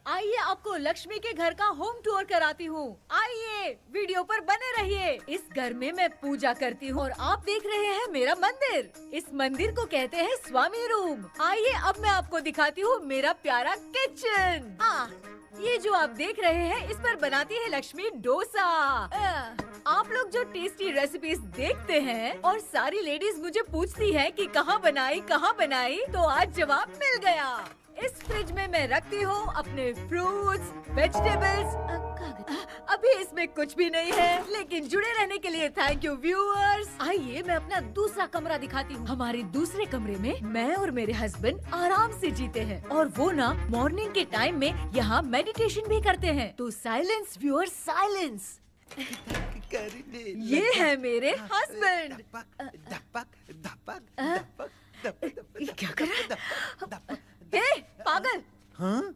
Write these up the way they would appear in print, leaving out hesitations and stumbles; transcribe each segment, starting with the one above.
आइए आपको लक्ष्मी के घर का होम टूर कराती हूँ। आइए वीडियो पर बने रहिए। इस घर में मैं पूजा करती हूँ और आप देख रहे हैं मेरा मंदिर। इस मंदिर को कहते हैं स्वामी रूम। आइए अब मैं आपको दिखाती हूँ मेरा प्यारा किचन। ये जो आप देख रहे हैं इस पर बनाती है लक्ष्मी डोसा। आप लोग जो टेस्टी रेसिपीज देखते हैं और सारी लेडीज मुझे पूछती हैं कि कहाँ बनाई, तो आज जवाब मिल गया। इस फ्रिज में मैं रखती हूँ अपने फ्रूट्स, वेजिटेबल्स। अभी इसमें कुछ भी नहीं है, लेकिन जुड़े रहने के लिए थैंक यू व्यूअर्स। आइए मैं अपना दूसरा कमरा दिखाती हूँ। हमारे दूसरे कमरे में मैं और मेरे हस्बैंड आराम से जीते हैं और वो ना मॉर्निंग के टाइम में यहाँ मेडिटेशन भी करते हैं। तो साइलेंस व्यूअर्स, साइलेंस। ये है मेरे हस्बैंड। क्या कर रहा है? पागल। हाँ?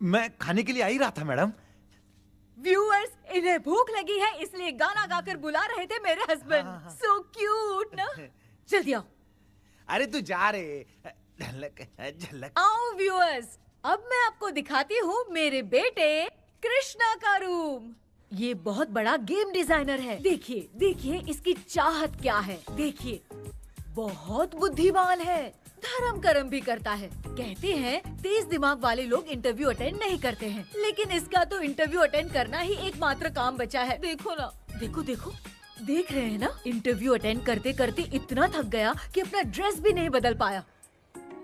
मैं खाने के लिए आ ही रहा था मैडम। व्यूअर्स, इन्हें भूख लगी है इसलिए गाना गाकर बुला रहे थे मेरे हस्बैंड। सो क्यूट ना। जल्दी आओ। अरे तू जा रे। झलक। आओ व्यूअर्स, अब मैं आपको दिखाती हूँ मेरे बेटे कृष्णा का रूम। ये बहुत बड़ा गेम डिजाइनर है। देखिए देखिए इसकी चाहत क्या है। देखिए बहुत बुद्धिमान है, धर्म कर्म भी करता है। कहते हैं तेज दिमाग वाले लोग इंटरव्यू अटेंड नहीं करते हैं, लेकिन इसका तो इंटरव्यू अटेंड करना ही एकमात्र काम बचा है। देखो ना, देखो देखो, देख रहे हैं ना, इंटरव्यू अटेंड करते करते इतना थक गया कि अपना ड्रेस भी नहीं बदल पाया।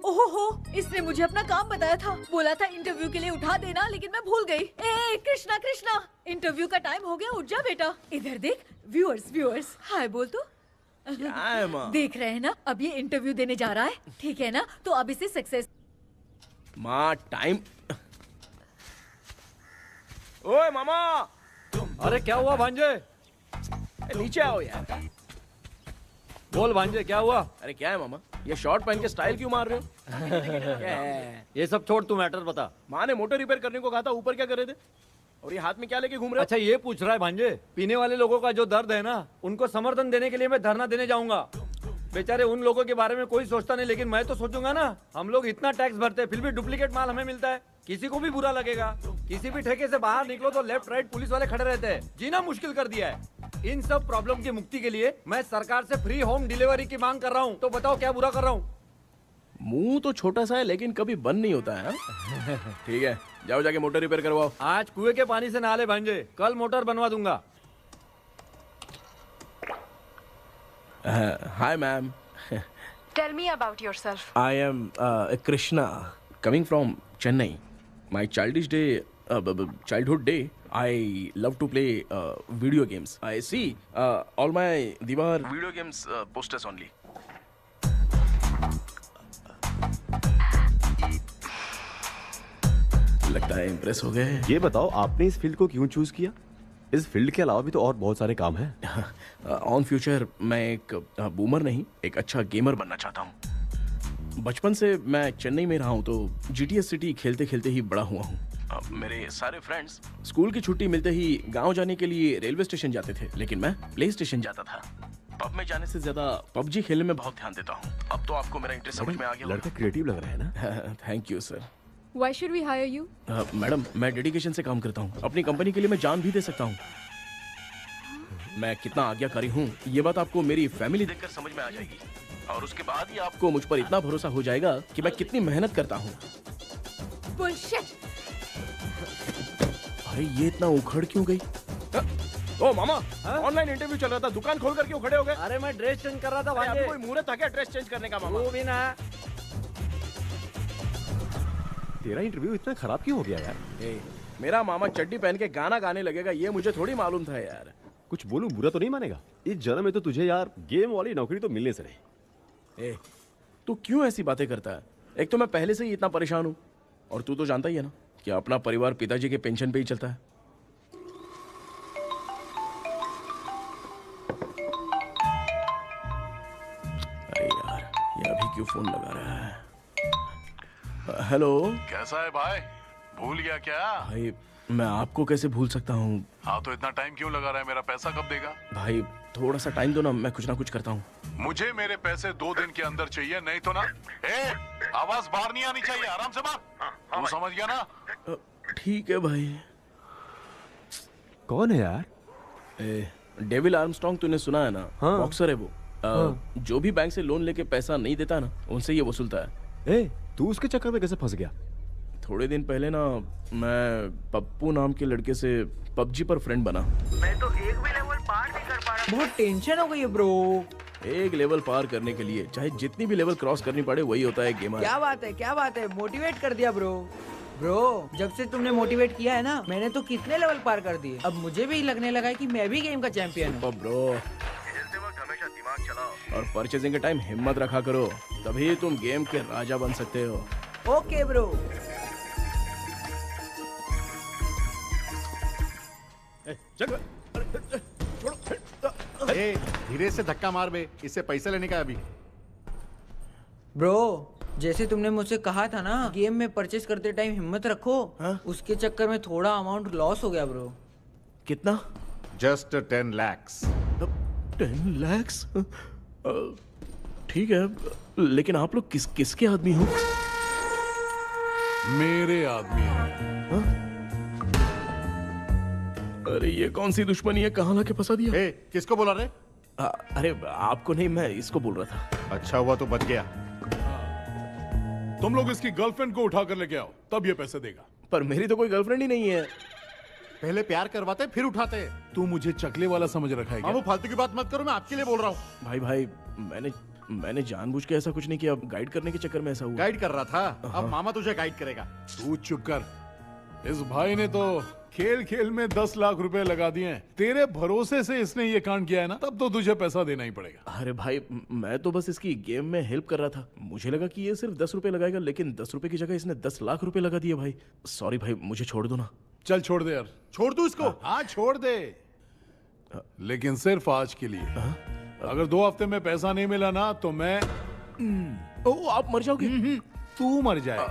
ओहो, इसने मुझे अपना काम बताया था, बोला था इंटरव्यू के लिए उठा देना, लेकिन मैं भूल गई। ए कृष्णा कृष्णा, इंटरव्यू का टाइम हो गया, उठ जा बेटा। इधर देख। व्यूअर्स हाय बोल तो। देख रहे हैं ना, अब ये इंटरव्यू देने जा रहा है, ठीक है ना? तो अब इसे सक्सेस। माँ टाइम। ओए मामा। अरे क्या हुआ भांजे? नीचे आओ यार। बोल भांजे क्या हुआ? अरे क्या है मामा, ये शॉर्ट पहन के स्टाइल क्यों मार रहे हो? क्या है? ये सब छोड़, तू मैटर बता। माँ ने मोटर रिपेयर करने को कहा था, ऊपर क्या कर रहे थे? और ये हाथ में क्या लेके घूम रहे हो? अच्छा ये पूछ रहा है भांजे, पीने वाले लोगों का जो दर्द है ना, उनको समर्थन देने के लिए मैं धरना देने जाऊंगा। बेचारे उन लोगों के बारे में कोई सोचता नहीं, लेकिन मैं तो सोचूंगा ना। हम लोग इतना टैक्स भरते हैं, फिर भी डुप्लीकेट माल हमें मिलता है, किसी को भी बुरा लगेगा। किसी भी ठेके से बाहर निकलो तो लेफ्ट राइट पुलिस वाले खड़े रहते हैं, जीना मुश्किल कर दिया है। इन सब प्रॉब्लम की मुक्ति के लिए मैं सरकार से फ्री होम डिलीवरी की मांग कर रहा हूँ। तो बताओ क्या बुरा कर रहा हूँ? मुंह तो छोटा सा है लेकिन कभी बंद नहीं होता है। ठीक है, जाओ जाके मोटर रिपेयर करवाओ। आज कुएं के पानी से नहा ले भांजे, कल मोटर बनवा दूंगा। Hi ma'am. Tell me about yourself. I am Krishna, coming from Chennai. My childhood day, I love to play video games. I see all my Diwar video games posters only. लगता है impress हो गए। ये बताओ आपने इस field को क्यों चूज किया? इस फील्ड के अलावा भी तो और बहुत सारे काम हैं। ऑन फ्यूचर मैं एक बूमर नहीं, एक अच्छा गेमर बनना चाहता हूँ। बचपन से मैं चेन्नई में रहा हूँ, तो जीटीएस सिटी खेलते खेलते ही बड़ा हुआ हूँ। मेरे सारे फ्रेंड्स स्कूल की छुट्टी मिलते ही गांव जाने के लिए रेलवे स्टेशन जाते थे, लेकिन मैं प्ले स्टेशन जाता था। पब में जाने से ज्यादा पबजी खेलने में बहुत ध्यान देता हूँ। अब तो आपको मेरा इंटरेस्ट समझ में आ गया। लड़का क्रिएटिव लग रहा है ना। Thank you sir. Why should we hire you? Madam मैं डेडिकेशन से काम करता हूँ, अपनी कंपनी के लिए मैं जान भी दे सकता हूँ। मैं कितना आज्ञाकारी हूँ ये बात आपको मेरी फैमिली देखकर समझ में आ जाएगी, और उसके बाद ही आपको मुझ पर इतना भरोसा हो जाएगा कि मैं कितनी मेहनत करता हूँ। बुलशिट। अरे ये इतना उखड़ क्यों गई? ओ मामा, ऑनलाइन इंटरव्यू चल रहा था, दुकान खोल कर क्यों खड़े हो गए? अरे मैं ड्रेस चेंज कर रहा था भांजे। कोई मुहूर्त था क्या ड्रेस चेंज करने का मामा? वो भी ना। तेरा इंटरव्यू इतना खराब क्यों हो गया यार? ए, मेरा मामा चड्डी पहन के गाना गाने लगेगा ये मुझे थोड़ी मालूम था यार। कुछ बोलूं बुरा तो नहीं मानेगा? इस जन्म में तो तुझे यार गेम वाली नौकरी तो मिलने से रही। ए, तू क्यों ऐसी बातें करता है? एक तो मैं पहले से ही इतना परेशान हूँ और तू तो जानता ही है ना कि अपना परिवार पिताजी के पेंशन पे ही चलता है। अरे यार ये अभी क्यों फोन लगा रहा है? हेलो कैसा है भाई? भूल गया क्या? भाई, मैं आपको कैसे भूल सकता हूँ? हाँ तो इतना टाइम क्यों लगा रहा है? मेरा पैसा कब देगा? भाई थोड़ा सा टाइम दो ना, मैं कुछ ना कुछ करता हूँ। मुझे मेरे पैसे 2 दिन के अंदर चाहिए, नहीं तो ना। ए, आवाज बाहर नहीं आनी चाहिए, आराम से बात। तू समझ गया ना? ठीक है भाई। कौन है यार? डेविल आर्मस्ट्रॉन्ग तूने सुना है ना? हाँ। बॉक्सर है वो। जो भी बैंक से लोन लेके पैसा नहीं देता ना, उनसे ये वसूलता है। ए, तू उसके चक्कर में कैसे फंस गया? थोड़े दिन पहले ना मैं पप्पू नाम के लड़के से पबजी पर फ्रेंड बना। मैं तो एक भी लेवल पार नहीं कर पा रहा। बहुत टेंशन हो गई है ब्रो। एक लेवल पार करने के लिए चाहे जितनी भी लेवल क्रॉस करनी पड़े, वही होता है गेमर। क्या बात है, क्या बात है, मोटिवेट कर दिया ब्रो। ब्रो जब से तुमने मोटिवेट किया है ना, मैंने तो कितने लेवल पार कर दिए। अब मुझे भी लगने लगा है कि मैं भी गेम का चैंपियन हूँ। ब्रो खेलते वक्त हमेशा दिमाग चलाओ और परचेजिंग के टाइम हिम्मत रखा करो, तभी तुम गेम के राजा बन सकते हो। Okay bro. धीरे से धक्का मार बे, इससे पैसे लेने का है अभी। ब्रो जैसे तुमने मुझसे कहा था ना, गेम में परचेस करते टाइम हिम्मत रखो। हाँ? उसके चक्कर में थोड़ा अमाउंट लॉस हो गया ब्रो। कितना? Just 10 lakhs। 10 lakhs? ठीक है, लेकिन आप लोग किसके आदमी हो? मेरे आदमी है। अरे ये कौन सी दुश्मनी है, कहाँ लाके फंसा दिया? ए, किसको बोला रे? अरे आपको नहीं, मैं इसको बोल रहा था। अच्छा हुआ तो बच गया। तुम लोग इसकी गर्लफ्रेंड को उठा कर लेके आओ, तब ये पैसे देगा। पर मेरी तो कोई गर्लफ्रेंड ही नहीं है। पहले प्यार करवाते फिर उठाते। तू मुझे चकले वाला समझ रखा है क्या? वो फालतू की बात मत करो, मैं आपके लिए बोल रहा हूँ। भाई मैंने जानबूझ के ऐसा कुछ नहीं किया, गाइड करने के चक्कर में ऐसा हुआ। गाइड कर रहा था, अब मामा तुझे गाइड करेगा। तू चुप कर। इस भाई ने तो खेल खेल में 10 लाख रुपए लगा दिए हैं। तेरे भरोसे से इसने ये कांड किया है ना, तब तो तुझे पैसा देना ही पड़ेगा। अरे भाई मैं तो बस इसकी गेम में हेल्प कर रहा था। मुझे लगा कि ये सिर्फ 10 रुपए लगाएगा, लेकिन 10 रुपए की जगह इसने 10 लाख रुपए लगा दिए। भाई सॉरी भाई, मुझे छोड़ दो ना। चल छोड़ दे यार। छोड़ दू इसको? हाँ छोड़ दे, लेकिन सिर्फ आज के लिए। अगर 2 हफ्ते में पैसा नहीं मिला ना तो मैं ओ आप मर जाओगे। तू मर जाए।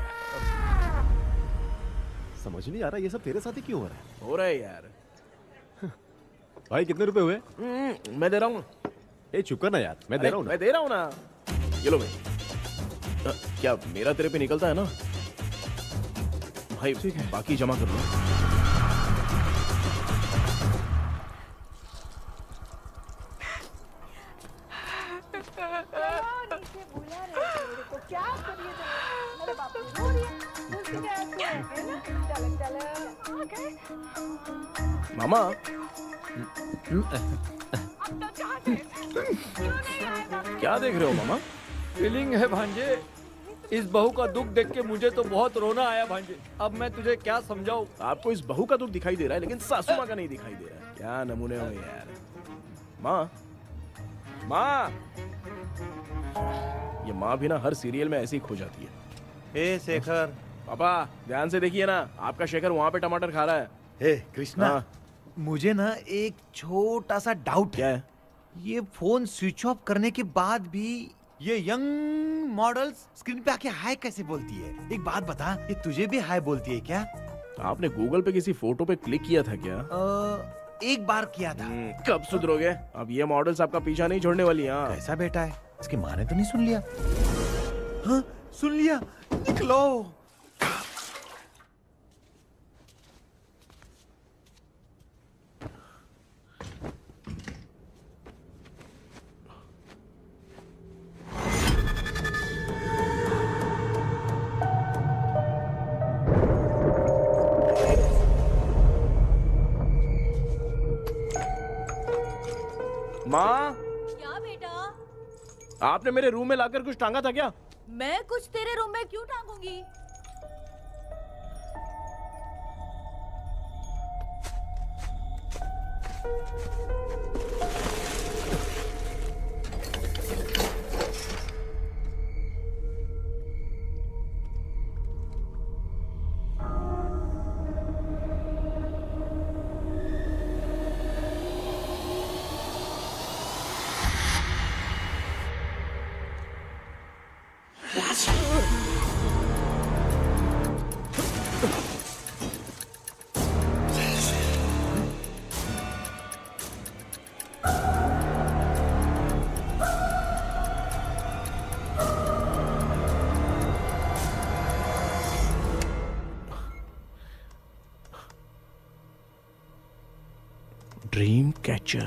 समझ नहीं आ रहा ये सब तेरे साथ ही क्यों हो रहा है? हो रहा है यार। भाई कितने रुपए हुए? मैं दे रहा हूँ। ए चुप कर ना यार, मैं दे रहा हूँ ना। मैं दे रहा हूँ ना। ये लो भाई। क्या मेरा तेरे पे निकलता है ना भाई? बाकी जमा कर लो। मामा क्या देख रहे हो मामा? फीलिंग है भांजे। इस बहू का दुख देख के मुझे तो बहुत रोना आया भांजे। अब मैं तुझे क्या समझाऊं? आपको इस बहू का दुख दिखाई दे रहा है, लेकिन सासू माँ का नहीं दिखाई दे रहा है। क्या नमूने हो यार। माँ माँ, ये माँ भी ना हर सीरियल में ऐसी ही खो जाती है। ए शेखर। पापा ध्यान से देखिए ना, आपका शेखर वहाँ पे टमाटर खा रहा है। हे कृष्णा, हाँ। मुझे ना एक छोटा सा डाउट क्या है। है? ये फोन स्विच ऑफ करने के बाद भी ये यंग मॉडल्स स्क्रीन पे आके हाय कैसे बोलती है? एक बात बता, ये तुझे भी हाय बोलती है क्या? आपने गूगल पे किसी फोटो पे क्लिक किया था क्या? एक बार किया था। कब सुधरोगे? अब ये मॉडल्स आपका पीछा नहीं छोड़ने वाली। हाँ कैसा बेटा है? इसकी माँ ने तो नहीं सुन लिया? हाँ सुन लिया। निकलो। माँ, क्या बेटा? आपने मेरे रूम में लाकर कुछ टांगा था क्या? मैं कुछ तेरे रूम में क्यों टांगूंगी? Dream catcher.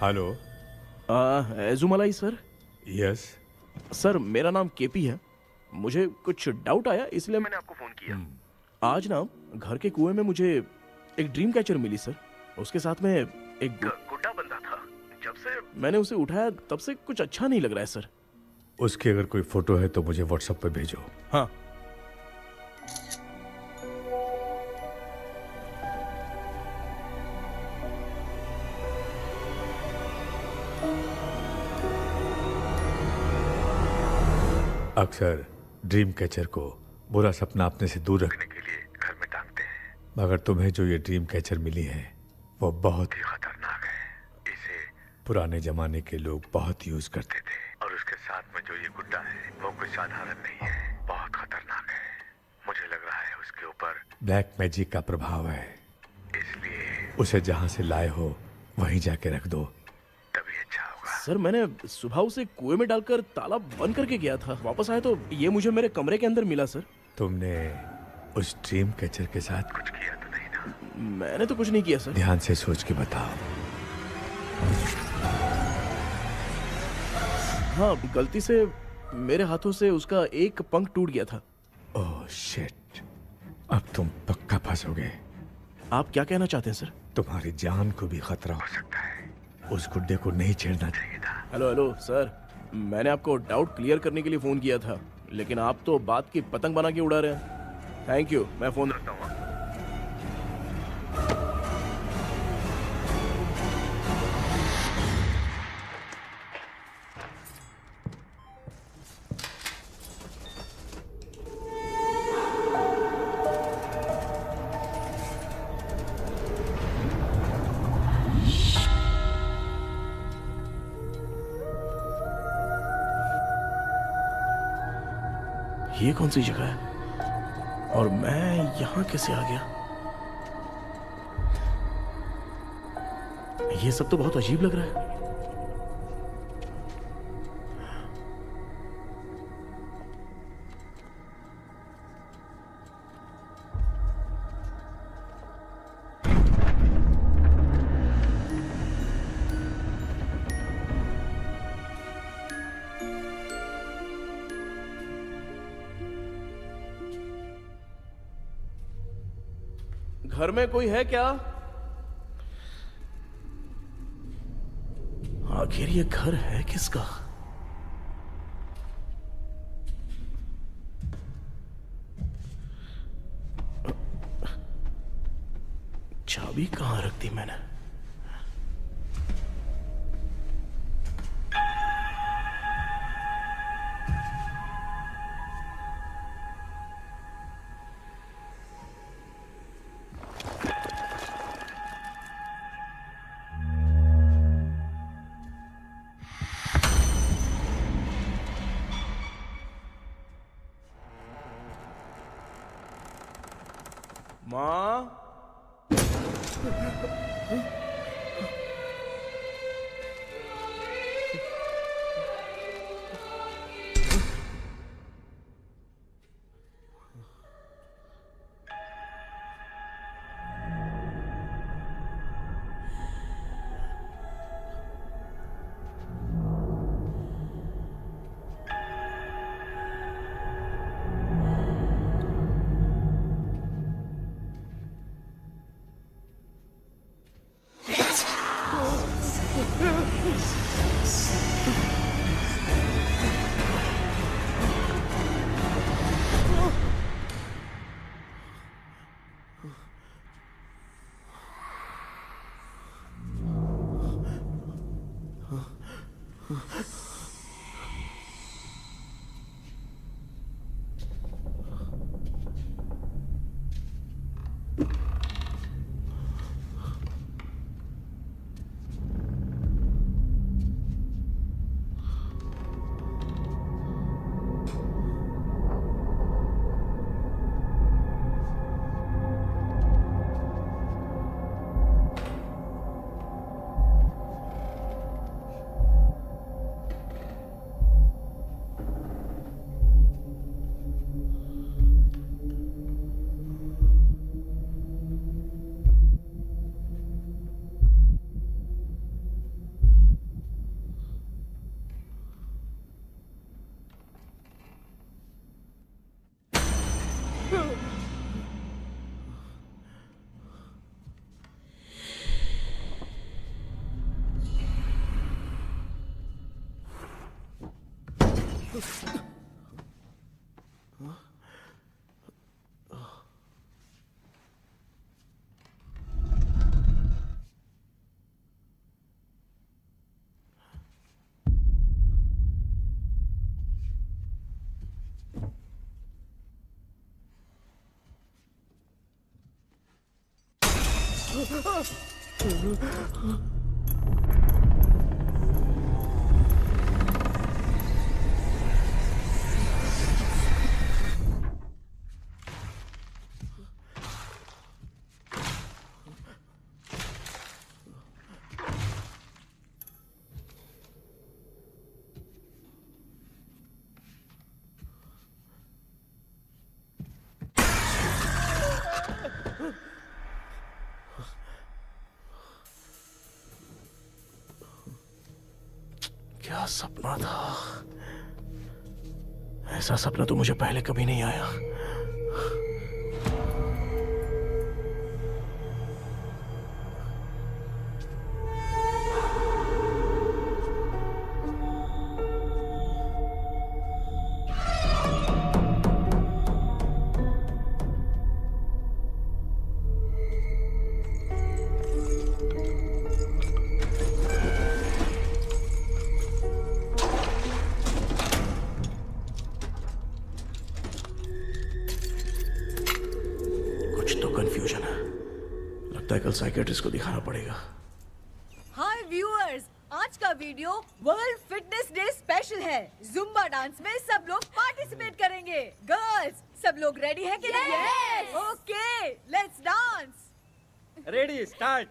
Hello. Ezhumalai sir. Yes. Sir मेरा नाम केपी है। मुझे कुछ डाउट आया इसलिए मैंने आपको फोन किया। आज ना घर के कुएं में मुझे एक ड्रीम कैचर मिली सर। उसके साथ में एक गुड्डा बंदा था। जब से मैंने उसे उठाया तब से कुछ अच्छा नहीं लग रहा है सर। उसकी अगर कोई फोटो है तो मुझे व्हाट्सएप पे भेजो। हाँ। अक्सर ड्रीम कैचर को बुरा सपना अपने से दूर रखने के लिए घर में टांगते हैं, मगर तुम्हें जो ये ड्रीम कैचर मिली है वो बहुत ही खतरनाक है। इसे पुराने जमाने के लोग बहुत यूज करते थे, और उसके साथ में जो ये गुड्डा है वो कोई साधारण नहीं है, बहुत खतरनाक है। मुझे लग रहा है उसके ऊपर ब्लैक मैजिक का प्रभाव है, इसलिए उसे जहां से लाए हो वहीं जाके रख दो, तभी अच्छा होगा। सर मैंने सुबह उसे कुएं में डालकर ताला बंद करके गया था। वापस आया तो ये मुझे मेरे कमरे के अंदर मिला सर। तुमने उस ड्रीम कैचर के साथ कुछ किया तो नहीं ना? मैंने तो कुछ नहीं किया सर। ध्यान से सोच के बताओ। हाँ, गलती से मेरे हाथों से उसका एक पंख टूट गया था। ओह शिट, अब तुम पक्का फंसोगे। आप क्या कहना चाहते हैं सर? तुम्हारी जान को भी खतरा हो सकता है। उस गुड्डे को नहीं छेड़ना चाहिए था। हेलो हेलो सर, मैंने आपको डाउट क्लियर करने के लिए फोन किया था, लेकिन आप तो बात की पतंग बना के उड़ा रहे हैं। थैंक यू, मैं फोन रखता हूँ। ये कौन सी जगह है और मैं यहां कैसे आ गया? ये सब तो बहुत अजीब लग रहा है। घर में कोई है क्या? आखिर ये घर है किसका? चाबी कहां रख दी मैंने? माँ, क्या सपना था? ऐसा सपना तो मुझे पहले कभी नहीं आया। कंफ्यूजन है, लगता है कल साइकियाट्रिस्ट को दिखाना पड़ेगा। हाय व्यूअर्स, आज का video world fitness day special है। जुम्बा डांस में सब लोग पार्टिसिपेट करेंगे। गर्ल्स, सब लोग रेडी हैं कि नहीं? Yes! Okay, let's dance. Ready, start.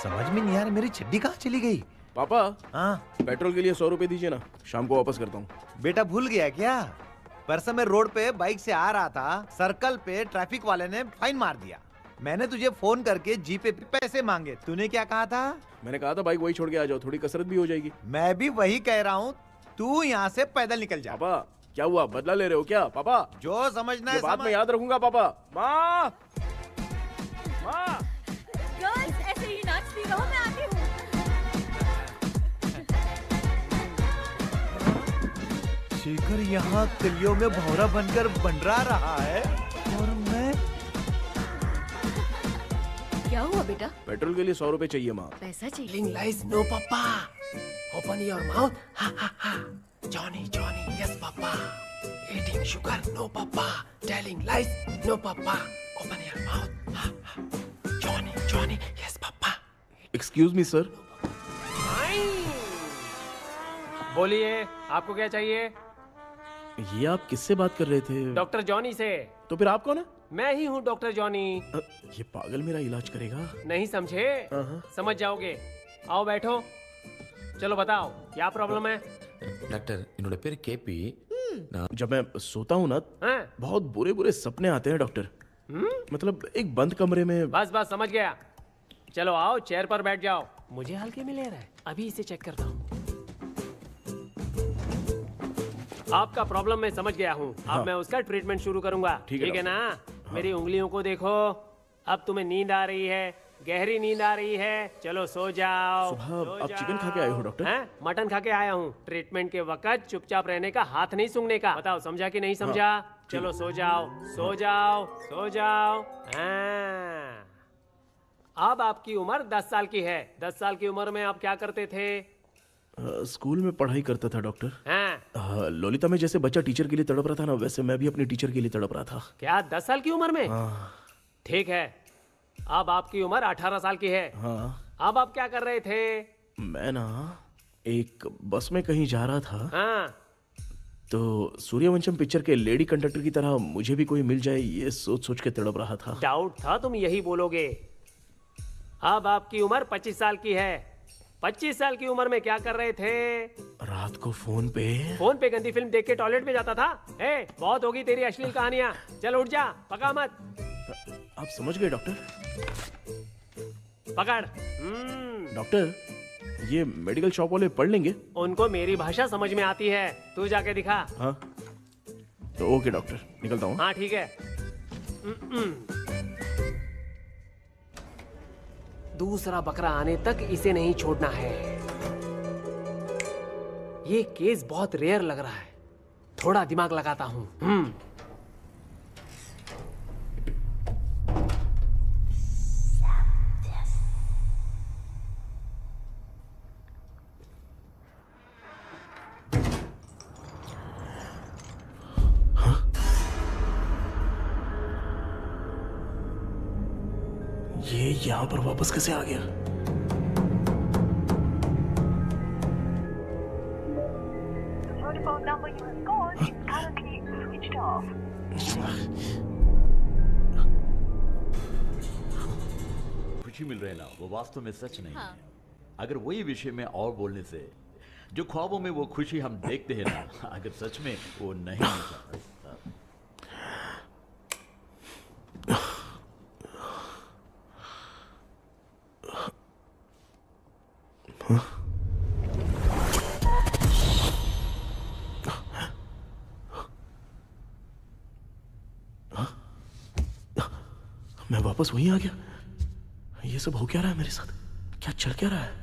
समझ में नहीं आ रहा मेरी चड्डी कहाँ चली गई। पापा, हाँ पेट्रोल के लिए 100 रुपए दीजिए ना, शाम को वापस करता हूँ। बेटा भूल गया क्या? परसों मैं रोड पे बाइक से आ रहा था, सर्कल पे ट्रैफिक वाले ने फाइन मार दिया। मैंने तुझे फोन करके जीपे पे पैसे मांगे, तूने क्या कहा था? मैंने कहा था बाइक वही छोड़ के आ जाओ, थोड़ी कसरत भी हो जाएगी। मैं भी वही कह रहा हूँ, तू यहाँ से पैदल निकल जा। पापा क्या हुआ, बदला ले रहे हो क्या? पापा जो समझना है बात में याद रखूंगा। पापा, माँ माँ, गर्ल्स ऐसे ही नाचती रहो, मैं आती हूँ। शेखर यहाँ कलियों में भौरा बनकर बंडरा रहा है और मैं। क्या हुआ बेटा? पेट्रोल के लिए 100 रुपए चाहिए माँ। पैसा चाहिए? Telling lies, no papa. Open your mouth. Ha ha ha. Johnny, Johnny, yes papa. Eating sugar, no papa. Telling lies, no papa. Open your mouth. Ha ha. Johnny, Johnny, yes papa. Excuse me sir. बोलिए, आपको क्या चाहिए? ये आप किससे बात कर रहे थे? डॉक्टर जॉनी से। तो फिर आप कौन है? मैं ही हूँ डॉक्टर जॉनी। ये पागल मेरा इलाज करेगा? नहीं समझे? समझ जाओगे। आओ बैठो। चलो बताओ क्या प्रॉब्लम है? डॉक्टर इन्होंने पेर केपी जब मैं सोता हूँ ना, बहुत बुरे बुरे सपने आते हैं डॉक्टर। मतलब एक बंद कमरे में। बस बस समझ गया। चलो आओ, चेयर पर बैठ जाओ। मुझे हल्के में ले रहा है, अभी इसे चेक करता हूँ। आपका प्रॉब्लम मैं समझ गया हूँ। अब मैं उसका ट्रीटमेंट शुरू करूंगा। ठीक है ना? मेरी उंगलियों को देखो। अब तुम्हें नींद आ रही है, गहरी नींद आ रही है। चलो सो जाओ। सुबह आप चिकन खा के आए हो डॉक्टर? मटन खा के आया हूँ। ट्रीटमेंट के वक्त चुपचाप रहने का, हाथ नहीं सूंघने का। बताओ समझा कि नहीं समझा? चलो सो जाओ, सो जाओ, सो जाओ। अब आपकी उम्र 10 साल की है। 10 साल की उम्र में आप क्या करते थे? स्कूल में पढ़ाई करता था डॉक्टर। लोलिता में जैसे बच्चा टीचर के लिए तड़प रहा था ना, वैसे मैं भी अपनी टीचर के लिए तड़प रहा था। क्या 10 साल की उम्र में? ठीक है, अब आपकी उम्र 18 साल की है। अब आप क्या कर रहे थे? मैं ना एक बस में कहीं जा रहा था। तो सूर्यवंशम पिक्चर के लेडी कंडक्टर की तरह मुझे भी कोई मिल जाए, ये सोच सोच के तड़प रहा था। डाउट था तुम यही बोलोगे। अब आपकी उम्र 25 साल की है। 25 साल की उम्र में क्या कर रहे थे? रात को फोन पे गंदी फिल्म देख के टॉयलेट में जाता था। बहुत होगी तेरी अश्लील कहानियां। चल उठ जा, पका मत। आप समझ गए डॉक्टर? पकड़। डॉक्टर, ये मेडिकल शॉप वाले पढ़ लेंगे? उनको मेरी भाषा समझ में आती है। तू जाके दिखा। हाँ तो ओके डॉक्टर, निकलता हूँ। हाँ ठीक है। दूसरा बकरा आने तक इसे नहीं छोड़ना है। ये केस बहुत रेयर लग रहा है, थोड़ा दिमाग लगाता हूँ। ये यहाँ पर वापस कैसे आ गया? खुशी मिल रही ना, वो वास्तव में सच नहीं है। अगर वही विषय में और बोलने से जो ख्वाबों में वो खुशी हम देखते हैं ना, अगर सच में वो नहीं मिलता। मैं वापस वहीं आ गया। ये सब हो क्या रहा है मेरे साथ? क्या चल क्या रहा है?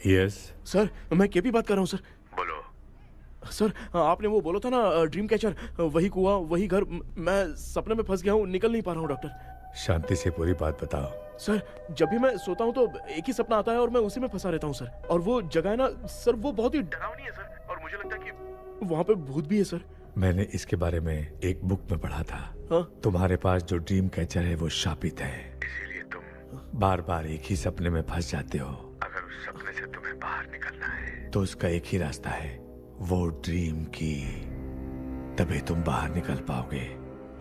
यस सर, मैं केपी बात कर रहा हूँ सर। बोलो सर, आपने वो बोला था ना ड्रीम कैचर, वही कुआं वही घर, मैं सपने में फंस गया हूँ, निकल नहीं पा रहा हूँ डॉक्टर। शांति से पूरी बात बताओ। सर जब भी मैं सोता हूँ तो एक ही सपना आता है और मैं उसी में फंसा रहता हूँ सर। और वो जगह है ना सर, वो बहुत ही डरावनी है सर, और मुझे लगता है कि वहाँ पे भूत भी है सर। मैंने इसके बारे में एक बुक में पढ़ा था। हाँ? तुम्हारे पास जो ड्रीम कैचर है वो शापित है, इसीलिए तुम बार बार एक ही सपने में फंस जाते हो। अगर उस सपने से तुम्हें बाहर निकलना है तो उसका एक ही रास्ता है, वो ड्रीम की, तभी तुम बाहर निकल पाओगे।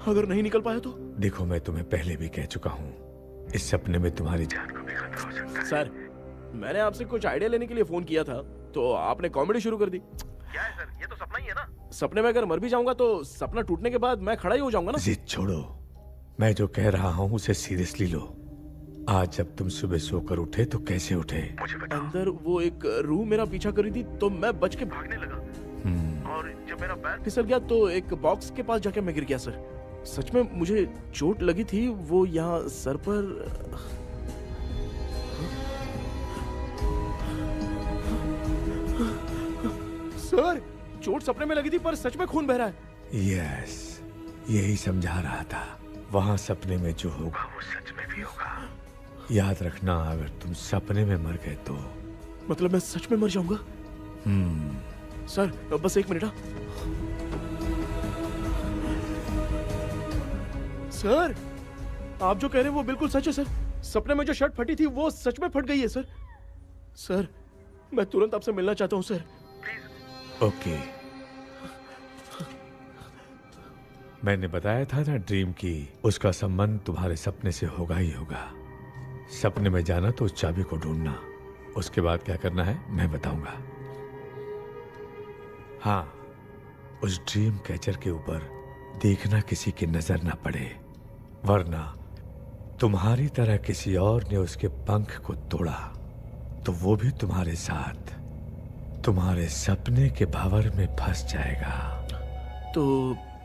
अगर नहीं निकल पाया तो? देखो मैं तुम्हें पहले भी कह चुका हूँ, इस सपने में तुम्हारी जान को भी खतरा हो सकता है। सर मैंने आपसे कुछ आइडिया लेने के लिए फोन किया था तो आपने कॉमेडी शुरू कर दी। क्या है सर, ये तो सपना ही है ना। सपने में अगर मर भी जाऊंगा तो सपना टूटने के बाद मैं खड़ा ही हो जाऊंगा ना। जिद छोड़ो, मैं जो कह रहा हूँ उसे सीरियसली लो। आज जब तुम सुबह सोकर उठे तो कैसे उठे? अंदर वो एक रूह मेरा पीछा कर रही थी तो मैं बच के भागने लगा, और जब मेरा पैर फिसल गया तो एक बॉक्स के पास जाके मैं गिर गया सर। सच में मुझे चोट लगी थी, वो यहाँ सर पर। सर चोट सपने में लगी थी पर सच में खून बह रहा है। यस, यही समझा रहा था। वहाँ सपने में जो होगा वो सच में भी होगा। याद रखना, अगर तुम सपने में मर गए तो मतलब मैं सच में मर जाऊंगा? सर बस एक मिनट। सर आप जो कह रहे हैं वो बिल्कुल सच है सर। सपने में जो शर्ट फटी थी वो सच में फट गई है सर। सर मैं तुरंत आपसे मिलना चाहता हूँ सर। ओके, मैंने बताया था ना ड्रीम की, उसका संबंध तुम्हारे सपने से होगा ही होगा। सपने में जाना तो उस चाबी को ढूंढना, उसके बाद क्या करना है मैं बताऊंगा। हाँ, उस ड्रीम कैचर के ऊपर देखना किसी की नजर ना पड़े, वरना तुम्हारी तरह किसी और ने उसके पंख को तोड़ा तो वो भी तुम्हारे साथ तुम्हारे सपने के भंवर में फंस जाएगा। तो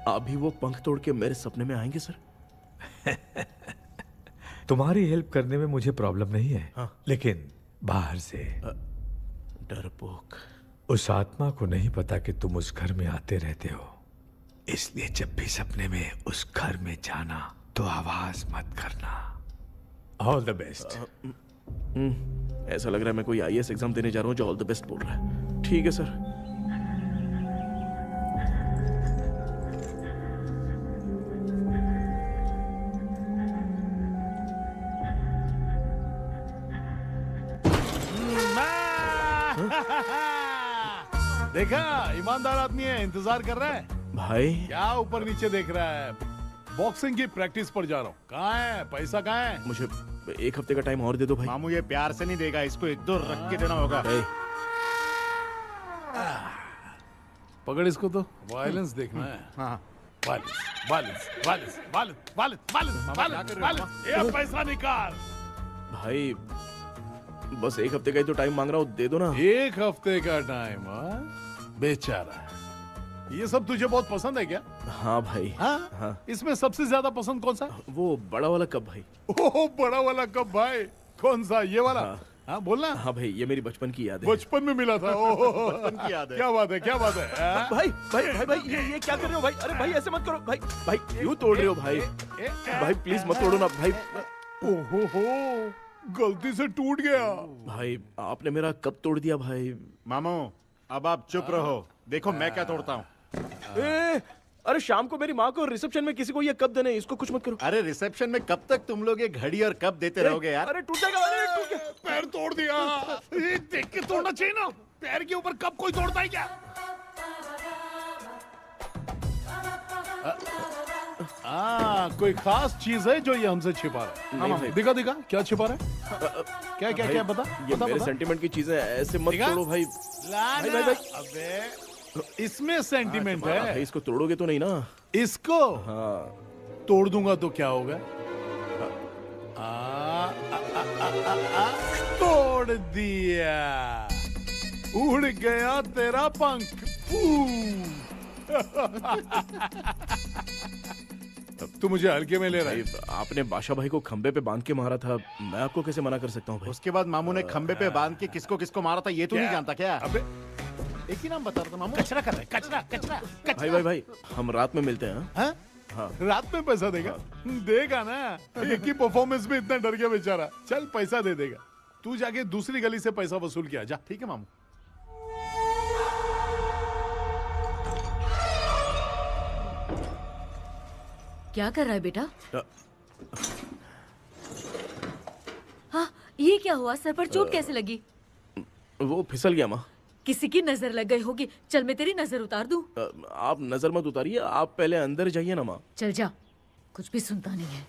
अभी वो पंख तोड़ के मेरे सपने में आएंगे सर? तुम्हारी हेल्प करने में मुझे प्रॉब्लम नहीं है। हाँ। लेकिन बाहर से डरपोक। उस आत्मा को नहीं पता कि तुम उस घर में आते रहते हो, इसलिए जब भी सपने में उस घर में जाना तो आवाज मत करना। All the best. ऐसा लग रहा है मैं कोई आईएएस एग्जाम देने जा रहा हूँ जो ऑल द बेस्ट बोल रहा है। ठीक है सर। देखा, ईमानदार आदमी है, इंतजार कर रहा है। भाई क्या ऊपर नीचे देख रहा है? बॉक्सिंग की प्रैक्टिस पर जा रहा हूँ। कहाँ है पैसा? कहाँ है? मुझे एक हफ्ते का टाइम और दे दो भाई। मामू ये प्यार से नहीं देगा, इसको एक दो रख के देना होगा। पकड़ इसको तो, वायलेंस देखना है। हाँ, violence violence violence violence violence violence violence. ये पैसा निकाल भाई। बस एक हफ्ते का ही तो टाइम मांग रहा हूँ, दे दो ना। एक हफ्ते का टाइम? बेचारा, ये सब तुझे बहुत पसंद है क्या? हाँ भाई। हाँ? इसमें सबसे ज्यादा पसंद कौन सा? वो बड़ा वाला कप भाई। ओह, बड़ा वाला कप भाई। कौन सा? ये वाला? हाँ बोलना। हाँ भाई, ये मेरी बचपन की याद है। बचपन में मिला था। ओह, बचपन की याद है। क्या बात है, क्या बात है। भाई भाई भाई भाई ये क्या कर रहे हो भाई? अरे भाई ऐसे मत करो भाई। भाई क्यों तोड़ रहे हो भाई? भाई प्लीज मत तोड़ो ना भाई। ओहो, गलती से टूट गया। भाई आपने मेरा कप तोड़ दिया भाई। मामू अब आप चुप रहो, देखो मैं क्या तोड़ता हूँ। अरे शाम को मेरी माँ को रिसेप्शन में किसी को ये कप देने, इसको कुछ मत करो। अरे रिसेप्शन में कब तक तुम लोग ये घड़ी और कप देते रहोगे यार? अरे टूट जाएगा। अरे टूट गया। पैर तोड़ दिया। ये देख के तोड़ना चाहिए ना, पैर के ऊपर कप कोई तोड़ता है क्या? कोई खास चीज है जो ये हमसे छिपा रहा है? नहीं, दिखा दिखा, क्या छिपा रहा है? क्या क्या क्या बता? ये बता, मेरे बता। सेंटिमेंट की चीजें ऐसे मत दिखा? तोड़ो भाई। भाई भाई भाई, अबे इसमें सेंटिमेंट है। भाई इसको तोड़ोगे तो नहीं ना? इसको हाँ तोड़ दूंगा तो क्या होगा? तोड़ दिया, उड़ गया तेरा पंख। तू मुझे हल्के में ले रहा है। आपने बादशाह भाई को खंबे पे बांध के मारा था, मैं आपको कैसे मना कर सकता हूँ भाई? उसके बाद मामू ने खंबे पे बांध के किसको किसको मारा था ये तो नहीं जानता क्या? अबे एक ही नाम बता रहा था मामू। कचरा कर रहा है, कचरा कचरा भाई भाई भाई, हम रात में मिलते हैं। हाँ? हाँ। रात में पैसा देगा? देगा ना, एक ही परफॉर्मेंस में इतना डर गया बेचारा। चल पैसा दे देगा, तू जाके दूसरी गली से पैसा वसूल किया जा। ठीक है मामू। क्या कर रहा है बेटा? हाँ, ये क्या हुआ? सर पर चोट कैसे लगी? वो फिसल गया माँ। किसी की नजर लग गई होगी। चल मैं तेरी नजर उतार दूं। आप नजर मत उतारिए, आप पहले अंदर जाइए ना माँ। चल जा, कुछ भी सुनता नहीं है।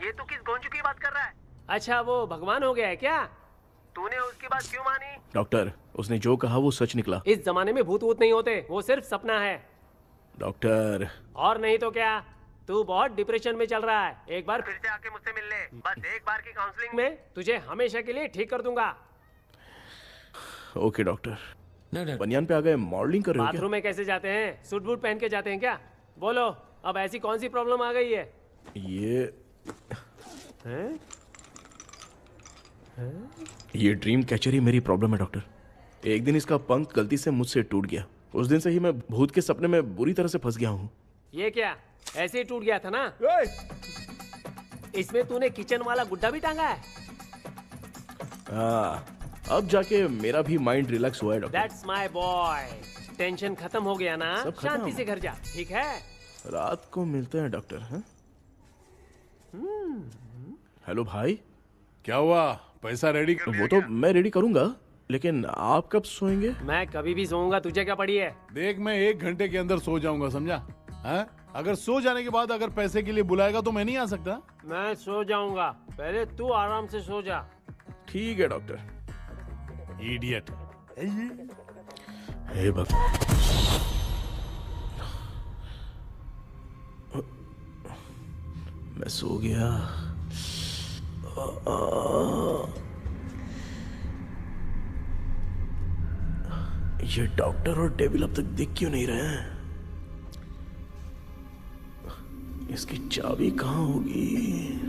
ये तू किस गोंजू की बात कर रहा है? अच्छा, वो भगवान हो गया है क्या? तूने उसकी बात क्यों मानी? डॉक्टर, उसने जो कहा वो सच निकला। इस जमाने में भूत वूत नहीं होते, वो सिर्फ सपना है। डॉक्टर। और नहीं तो क्या, तू बहुत डिप्रेशन में चल रहा है। एक बार फिर से आके मुझसे मिल ले, बस एक बार की काउंसलिंग में तुझे हमेशा के लिए ठीक कर दूंगा। Okay doctor. बनियान पे आ गए, मॉडलिंग कर रहे हो क्या? बाथरूम में कैसे जाते हैं? सूट बूट पहन के जाते हैं क्या? बोलो, अब ऐसी कौन सी प्रॉब्लम आ गई है? ये ड्रीम कैचर ही मेरी प्रॉब्लम है डॉक्टर। एक दिन इसका पंख गलती से मुझसे टूट गया। उस दिन से ही मैं भूत के सपने में बुरी तरह से फंस गया हूँ। ये क्या, ऐसे ही टूट गया था ना? इसमें तूने किचन वाला गुड्डा भी टांगा है? अब जाके मेरा भी माइंड रिलैक्स हुआ है doctor. That's my boy। Tension खत्म हो गया ना? सब खत्म। शांति से घर जा, ठीक है? रात को मिलते हैं डॉक्टर। हाँ? हेलो भाई। क्या हुआ? पैसा रेडी कर? वो तो मैं रेडी करूंगा, लेकिन आप कब सोएंगे? मैं कभी भी सोऊंगा, तुझे क्या पड़ी है? देख, मैं 1 घंटे के अंदर सो जाऊंगा, समझा? हाँ? अगर सो जाने के बाद अगर पैसे के लिए बुलाएगा तो मैं नहीं आ सकता। मैं सो जाऊंगा, पहले तू आराम से सो जा। ठीक है डॉक्टर। इडियट। हे भगवान। मैं सो गया। ये डॉक्टर और डेविल अब तक दिख क्यों नहीं रहे हैं? इसकी चाबी कहाँ होगी?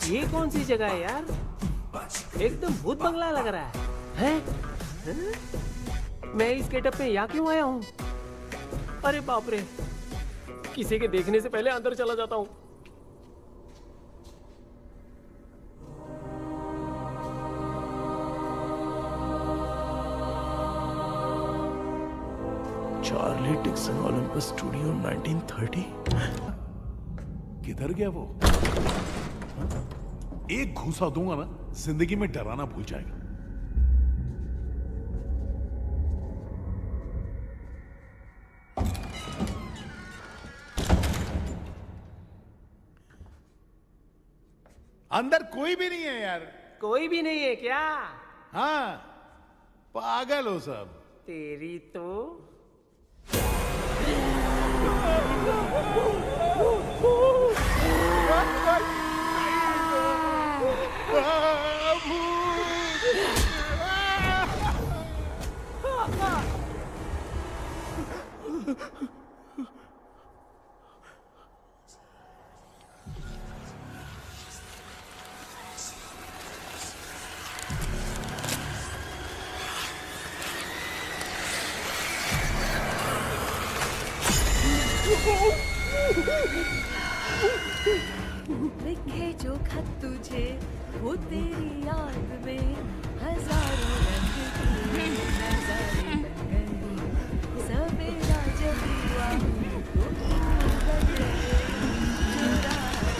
ये कौन सी जगह है यार? एकदम भूत बंगला लग रहा है। हैं? मैं इस गेटअप में यहाँ क्यों आया हूँ? अरे बाप रे, किसी के देखने से पहले अंदर चला जाता हूँ। Charlie Dixon Olympus studio 1930। किधर गया वो? एक घूसा दूंगा ना, जिंदगी में डराना भूल जाएगा। अंदर कोई भी नहीं है यार। कोई भी नहीं है क्या? हाँ, पागल हो सब। तेरी तो लिखे जो खत तुझे वो तेरी याद में हजारों रंग की नजारे बन गई। सवेरा जब हुआ तो बन गए, चुराया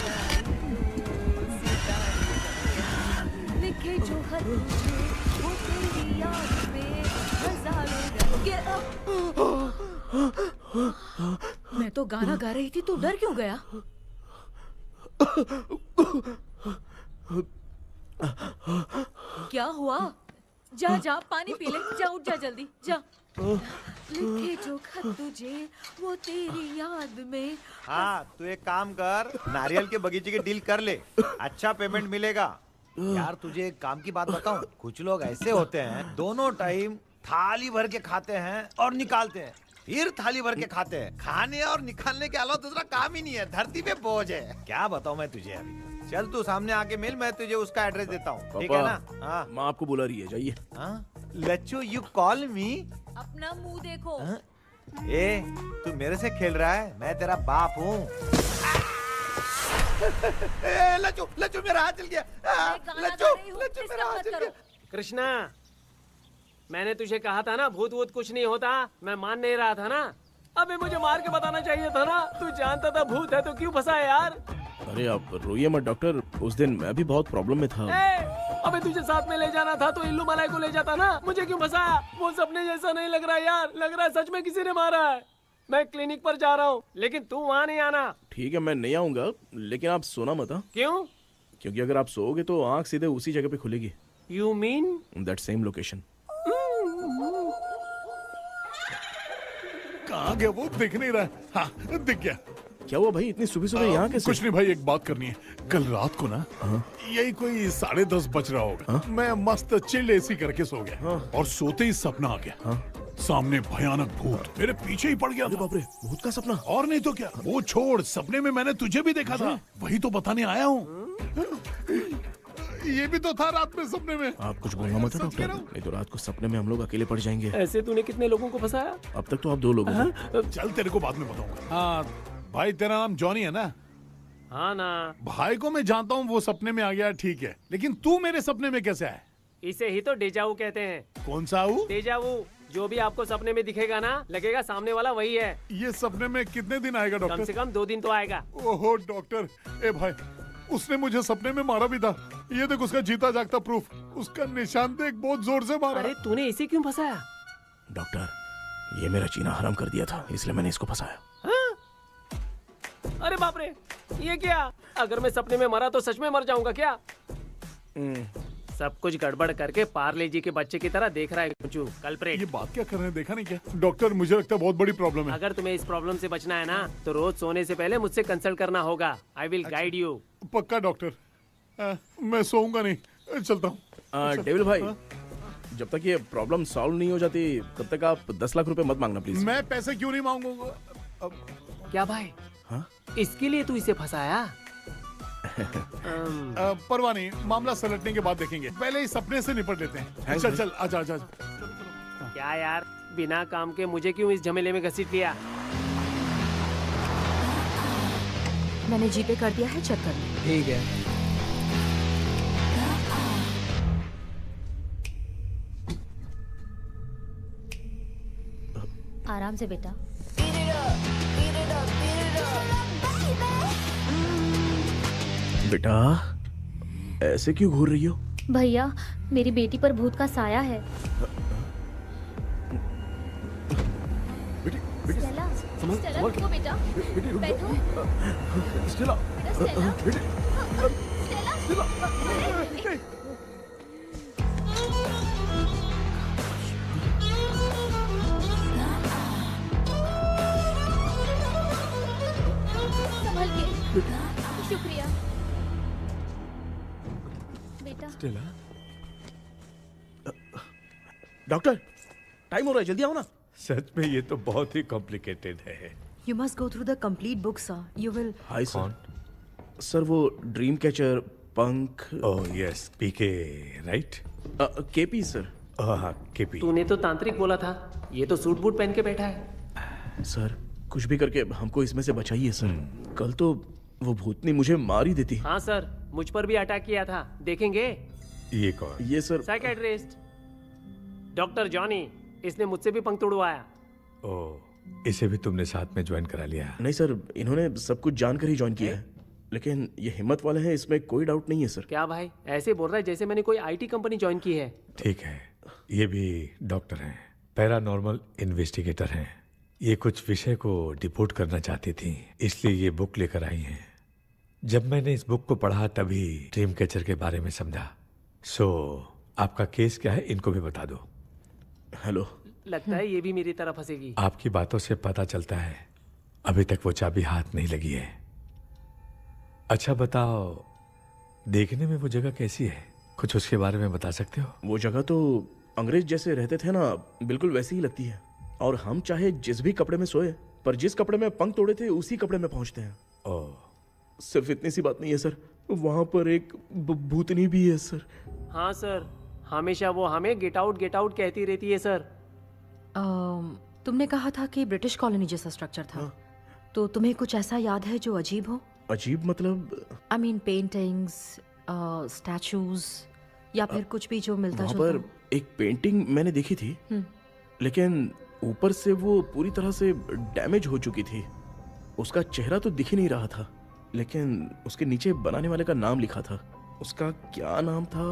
तो सितारे। लिखे जो खत तुझे वो तेरी याद में हजारों रंग के। मैं तो गाना गा रही थी, तू डर क्यों गया? क्या हुआ? जा जा पानी पी ले, जा उठ जा जल्दी जा। लिखे जो खत तुझे वो तेरी याद में। हाँ तू एक काम कर, नारियल के बगीचे की डील कर ले, अच्छा पेमेंट मिलेगा। यार तुझे एक काम की बात बताऊं, कुछ लोग ऐसे होते हैं दोनों टाइम थाली भर के खाते हैं और निकालते हैं, फिर थाली भर के खाते हैं। खाने और निकालने के अलावा दूसरा काम ही नहीं है, धरती पे बोझ है। क्या बताऊं मैं तुझे अभी। चल तू सामने आके मिल, मैं तुझे उसका एड्रेस देता हूँ, ठीक है ना? हाँ माँ आपको बुला रही है, जाइए। लच्चू यू कॉल मी? अपना मुंह देखो। ए तू मेरे से खेल रहा है? मैं तेरा बाप हूँ। लच्चू लच्चू मेरा हाथ चल गया। लच्चू लच्चू मेरा हाथ चल गया। कृष्णा, मैंने तुझे कहा था ना भूत वूत कुछ नहीं होता, मैं मान नहीं रहा था ना। अबे मुझे मार के बताना चाहिए था ना, तू जानता था भूत है तो क्यों फंसा है यार? अरे आप रोइए मत डॉक्टर, उस दिन मैं भी बहुत प्रॉब्लम में था। अबे तुझे साथ में ले जाना था तो इल्लू मलाई को ले जाता ना, मुझे क्यों फंसाया? वो सपने जैसा नहीं लग रहा यार, लग रहा है सच में किसी ने मारा है। मैं क्लिनिक पर जा रहा हूँ, लेकिन तू वहाँ नहीं आना। ठीक है मैं नहीं आऊंगा, लेकिन आप सोना मत। क्यों? क्योंकि अगर आप सोओगे तो आंख सीधे उसी जगह पे खुलेगी। You mean that same location. कहाँ गया वो? दिख नहीं रहा है। हाँ दिख गया। क्या हुआ भाई, इतनी सुबह सुबह यहाँ कैसे? कुछ नहीं भाई, एक बात करनी है। कल रात को ना यही कोई 10:30 बज रहा होगा, मैं मस्त चिल्ड एसी करके सो गया और सोते ही सपना आ गया। सामने भयानक भूत मेरे पीछे ही पड़ गया। बाप रे, भूत का सपना? और नहीं तो क्या। वो छोड़, सपने में मैंने तुझे भी देखा था, वही तो बताने आया हूँ। ये भी तो था रात में सपने में। आप कुछ बोलना मत डॉक्टर, नहीं तो रात को सपने में हम लोग अकेले पड़ जाएंगे। ऐसे तूने कितने लोगों को फंसाया? अब तक तो आप 2 लोगों को। चल तेरे को बाद में बताऊंगा। हाँ भाई, तेरा नाम जॉनी है ना? हाँ ना। भाई को मैं जानता हूँ, वो सपने में आ गया, ठीक है, लेकिन तू मेरे सपने में कैसे आया? इसे ही तो डेजावू कहते हैं। कौन सा हूँ? डेजावू। जो भी आपको सपने में दिखेगा ना, लगेगा सामने वाला वही है। ये सपने में कितने दिन आएगा डॉक्टर? कम से कम 2 दिन तो आएगा। ओहो डॉक्टर, ए भाई उसने मुझे सपने में मारा भी था। ये देख उसका जीता जागता प्रूफ, उसका निशान देख, बहुत जोर से मारा। अरे तूने इसे क्यों फंसाया? डॉक्टर, ये मेरा जीना हराम कर दिया था, इसलिए मैंने इसको फंसाया। अरे बाप रे, ये क्या? अगर मैं सपने में मरा तो सच में मर जाऊंगा क्या? सब कुछ गड़बड़ करके पार्ले जी के बच्चे की तरह देख रहा है गुंचू, कल्प्रेट। ये बात क्या कर रहे हैं, देखा नहीं क्या? डॉक्टर मुझे लगता है बहुत बड़ी प्रॉब्लम है। अगर तुम्हें इस प्रॉब्लम से बचना है ना, तो रोज सोने से पहले मुझसे कंसल्ट करना होगा। I will guide you. पक्का डॉक्टर, मैं सोऊंगा नहीं, चलता हूँ। डेविल भाई, जब तक ये प्रॉब्लम सॉल्व नहीं हो जाती तब तक आप 10 लाख रुपए मत मांगना प्लीज। मैं पैसे क्यों नहीं मांगूंगा? क्या भाई? हाँ? इसके लिए तू इसे फंसाया? परवाह नहीं, मामला सलटने के बाद देखेंगे, पहले इस सपने से निपट लेते हैं। चल चल, आजा आजा। क्या यार, बिना काम के मुझे क्यों इस झमेले में घसीट लिया? मैंने जीपे कर दिया है, चेक कर लो। ठीक है। आराम से बेटा। बेटा ऐसे क्यों घूर रही हो? भैया, मेरी बेटी पर भूत का साया है। स्टेला, स्टेला रुको बेटा, बैठो। स्टेला, संभल के। शुक्रिया बेटा। डॉक्टर, टाइम हो रहा है, जल्दी आओ ना। सच में ये तो बहुत ही कॉम्प्लिकेटेड है। You must go through the complete book, sir. You will. Hi sir. Sir वो ड्रीम कैचर, पंख। ओह यस, पीके राइट? KP sir. हाँ केपी। तूने तो तांत्रिक बोला था, ये तो सूट बूट पहन के बैठा है। सर कुछ भी करके हमको इसमें से बचाइए सर। कल तो वो भूतनी मुझे मार ही देती। हाँ सर, मुझ पर भी अटैक किया था, देखेंगे? ये कौन? ये सर साइकेट्रिस्ट डॉक्टर जॉनी, इसने मुझसे भी पंख तोड़वाया। ओह, इसे भी तुमने साथ में ज्वाइन करा लिया? नहीं सर, इन्होंने सब कुछ जानकर ही ज्वाइन किया है, लेकिन ये हिम्मत वाले हैं, इसमें कोई डाउट नहीं है सर। क्या भाई, ऐसे बोल रहा है जैसे मैंने कोई आईटी कंपनी ज्वाइन की है। ठीक है, ये भी डॉक्टर हैं, पैरानॉर्मल इन्वेस्टिगेटर हैं। ये कुछ विषय को डिपोर्ट करना चाहती थी, इसलिए ये बुक लेकर आई हैं। जब मैंने इस बुक को पढ़ा तभी ड्रीम कैचर के बारे में समझा। सो आपका केस क्या है, इनको भी बता दो। हेलो। लगता है ये भी मेरी तरह फंसेगी। आपकी बातों से पता चलता है अभी तक वो चाबी हाथ नहीं लगी है। अच्छा बताओ, देखने में वो जगह कैसी है, कुछ उसके बारे में बता सकते हो? वो जगह तो अंग्रेज जैसे रहते थे ना, बिल्कुल वैसी ही लगती है। और हम चाहे जिस भी कपड़े में सोए, पर जिस कपड़े में पंख तोड़े थे उसी कपड़े में पहुंचते हैं। सिर्फ इतनी सी बात नहीं है सर, वहां पर एक भूतनी भी है सर। हाँ सर, हमेशा वो हमें गेट आउट कहती रहती है सर। तुमने कहा था कि ब्रिटिश कॉलोनी जैसा स्ट्रक्चर था। तो तुम्हें कुछ ऐसा याद है जो अजीब हो? अजीब मतलब? आई मीन पेंटिंग्स, स्टैचूज या फिर कुछ भी जो मिलता वहाँ जुलता। पर एक पेंटिंग मैंने देखी थी, लेकिन ऊपर से वो पूरी तरह से डैमेज हो चुकी थी। उसका चेहरा तो दिख ही नहीं रहा था, लेकिन उसके नीचे बनाने वाले का नाम लिखा था। उसका क्या नाम था?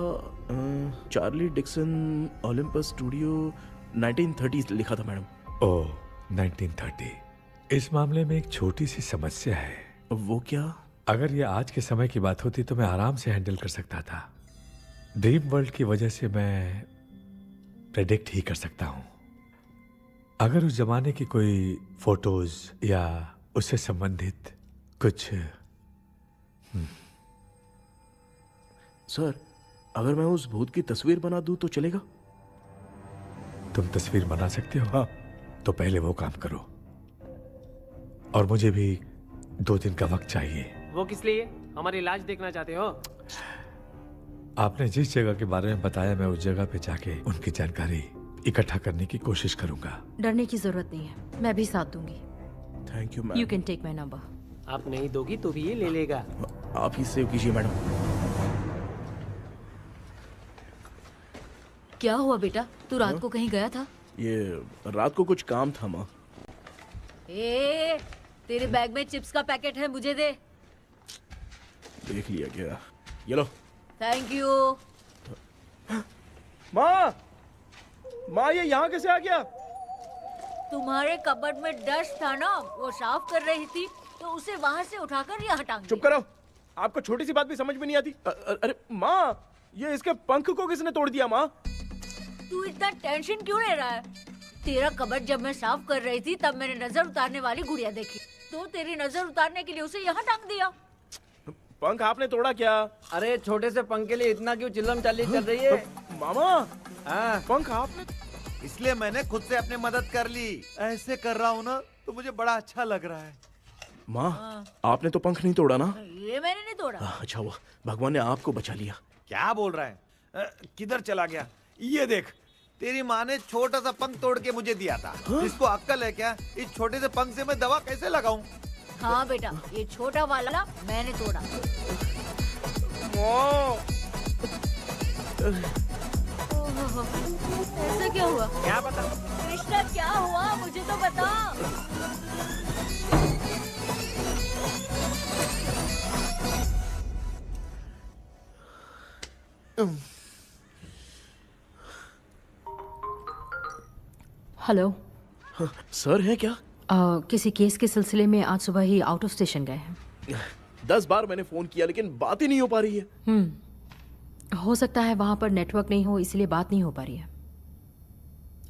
चार्ली डिक्सन, ओलंपस स्टूडियो, 1930 लिखा था मैडम। ओह, 1930। इस मामले में एक छोटी सी समस्या है। वो क्या? अगर ये आज के समय की बात होती तो मैं आराम से हैंडल कर सकता था। ड्रीम वर्ल्ड की वजह से मैं प्रेडिक्ट ही कर सकता हूं। अगर उस जमाने की कोई फोटोज या उससे संबंधित कुछ। सर, अगर मैं उस भूत की तस्वीर बना दूं तो चलेगा? तुम तस्वीर बना सकते हो? हाँ। तो पहले वो काम करो, और मुझे भी 2 दिन का वक्त चाहिए। वो किस लिए? हमारी इलाज देखना चाहते हो? आपने जिस जगह के बारे में बताया, मैं उस जगह पे जाके उनकी जानकारी इकट्ठा करने की कोशिश करूंगा। डरने की जरूरत नहीं है, मैं भी साथ दूंगी। Thank you ma'am. You can take my number. आप नहीं दोगी तो भी ये ले लेगा। आप ही सेव कीजिए मैडम। क्या हुआ बेटा, तू रात को कहीं गया था? ये रात को कुछ काम था माँ। तेरे बैग में चिप्स का पैकेट है, मुझे दे। देख लिया क्या? ये लो। Thank you. माँ, माँ ये यहाँ कैसे आ गया? तुम्हारे कबर्ड में डस्ट था ना, वो साफ कर रही थी तो उसे वहाँ से उठाकर यहाँ टांग चुप करो, आपको छोटी सी बात भी समझ में नहीं आती। अरे माँ, ये इसके पंख को किसने तोड़ दिया? माँ तू इतना टेंशन क्यों ले रहा है? तेरा कबर्ड जब मैं साफ कर रही थी तब मैंने नजर उतारने वाली गुड़िया देखी, तो तेरी नजर उतारने के लिए उसे यहाँ टांग दिया। पंख आपने तोड़ा क्या? अरे छोटे से पंख के लिए इतना क्यों चिल्लम चाली चल रही है? मामा, पंख आपने? इसलिए मैंने खुद से अपनी मदद कर ली। ऐसे कर रहा हूँ ना तो मुझे बड़ा अच्छा लग रहा है। माँ, आपने तो पंख नहीं तोड़ा ना? ये मैंने नहीं तोड़ा। अच्छा हुआ, भगवान ने आपको बचा लिया। क्या बोल रहा है? किधर चला गया? ये देख, तेरी माँ ने छोटा सा पंख तोड़ के मुझे दिया था। इसको अक्कल है क्या? इस छोटे से पंख से मैं दवा कैसे लगाऊं? हाँ बेटा, ये छोटा वाला मैंने तोड़ा। ऐसा क्या हुआ? क्या पता? कृष्णा क्या हुआ, मुझे तो बता। हेलो सर, है क्या? किसी केस के सिलसिले में आज सुबह ही आउट ऑफ स्टेशन गए हैं। 10 बार मैंने फोन किया लेकिन बात ही नहीं हो पा रही है। हो सकता है वहां पर नेटवर्क नहीं हो, इसलिए बात नहीं हो पा रही है।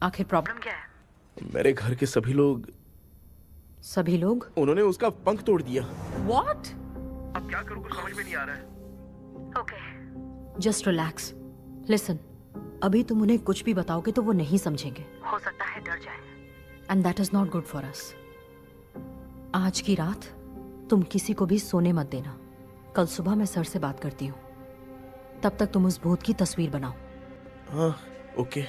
आखिर प्रॉब्लम क्या है? मेरे घर के सभी लोग। सभी लोग? उन्होंने उसका पंख तोड़ दिया। What? अब क्या करूं, कुछ समझ में नहीं आ रहा है। Okay, just relax. लिसन, अभी तुम उन्हें कुछ भी बताओगे तो वो नहीं समझेंगे। हो सकता है डर जाए, and that is not good for us. आज की रात तुम किसी को भी सोने मत देना। कल सुबह मैं सर से बात करती हूँ, तब तक तुम उस भूत की तस्वीर बनाओ। हाँ, ओके।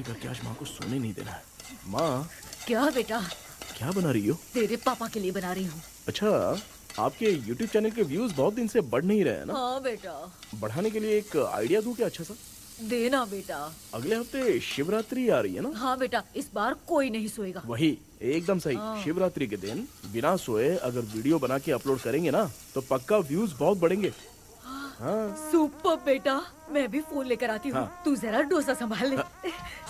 करके आज माँ को सोने नहीं देना है। माँ। क्या बेटा? क्या बना रही हो? तेरे पापा के लिए बना रही हूँ। अच्छा, आपके YouTube चैनल के व्यूज बहुत दिन से बढ़ नहीं रहे हैं ना? हाँ बेटा। बढ़ाने के लिए एक आइडिया दूं क्या अच्छा सा? देना बेटा। अगले हफ्ते शिवरात्रि आ रही है ना? हाँ बेटा, इस बार कोई नहीं सोएगा। वही, एकदम सही। हाँ। शिवरात्रि के दिन बिना सोए अगर वीडियो बना के अपलोड करेंगे ना तो पक्का व्यूज बहुत बढ़ेंगे। हाँ। सुपर बेटा, मैं भी फोन लेकर आती हूँ। हाँ। तू जरा डोसा संभाल ले।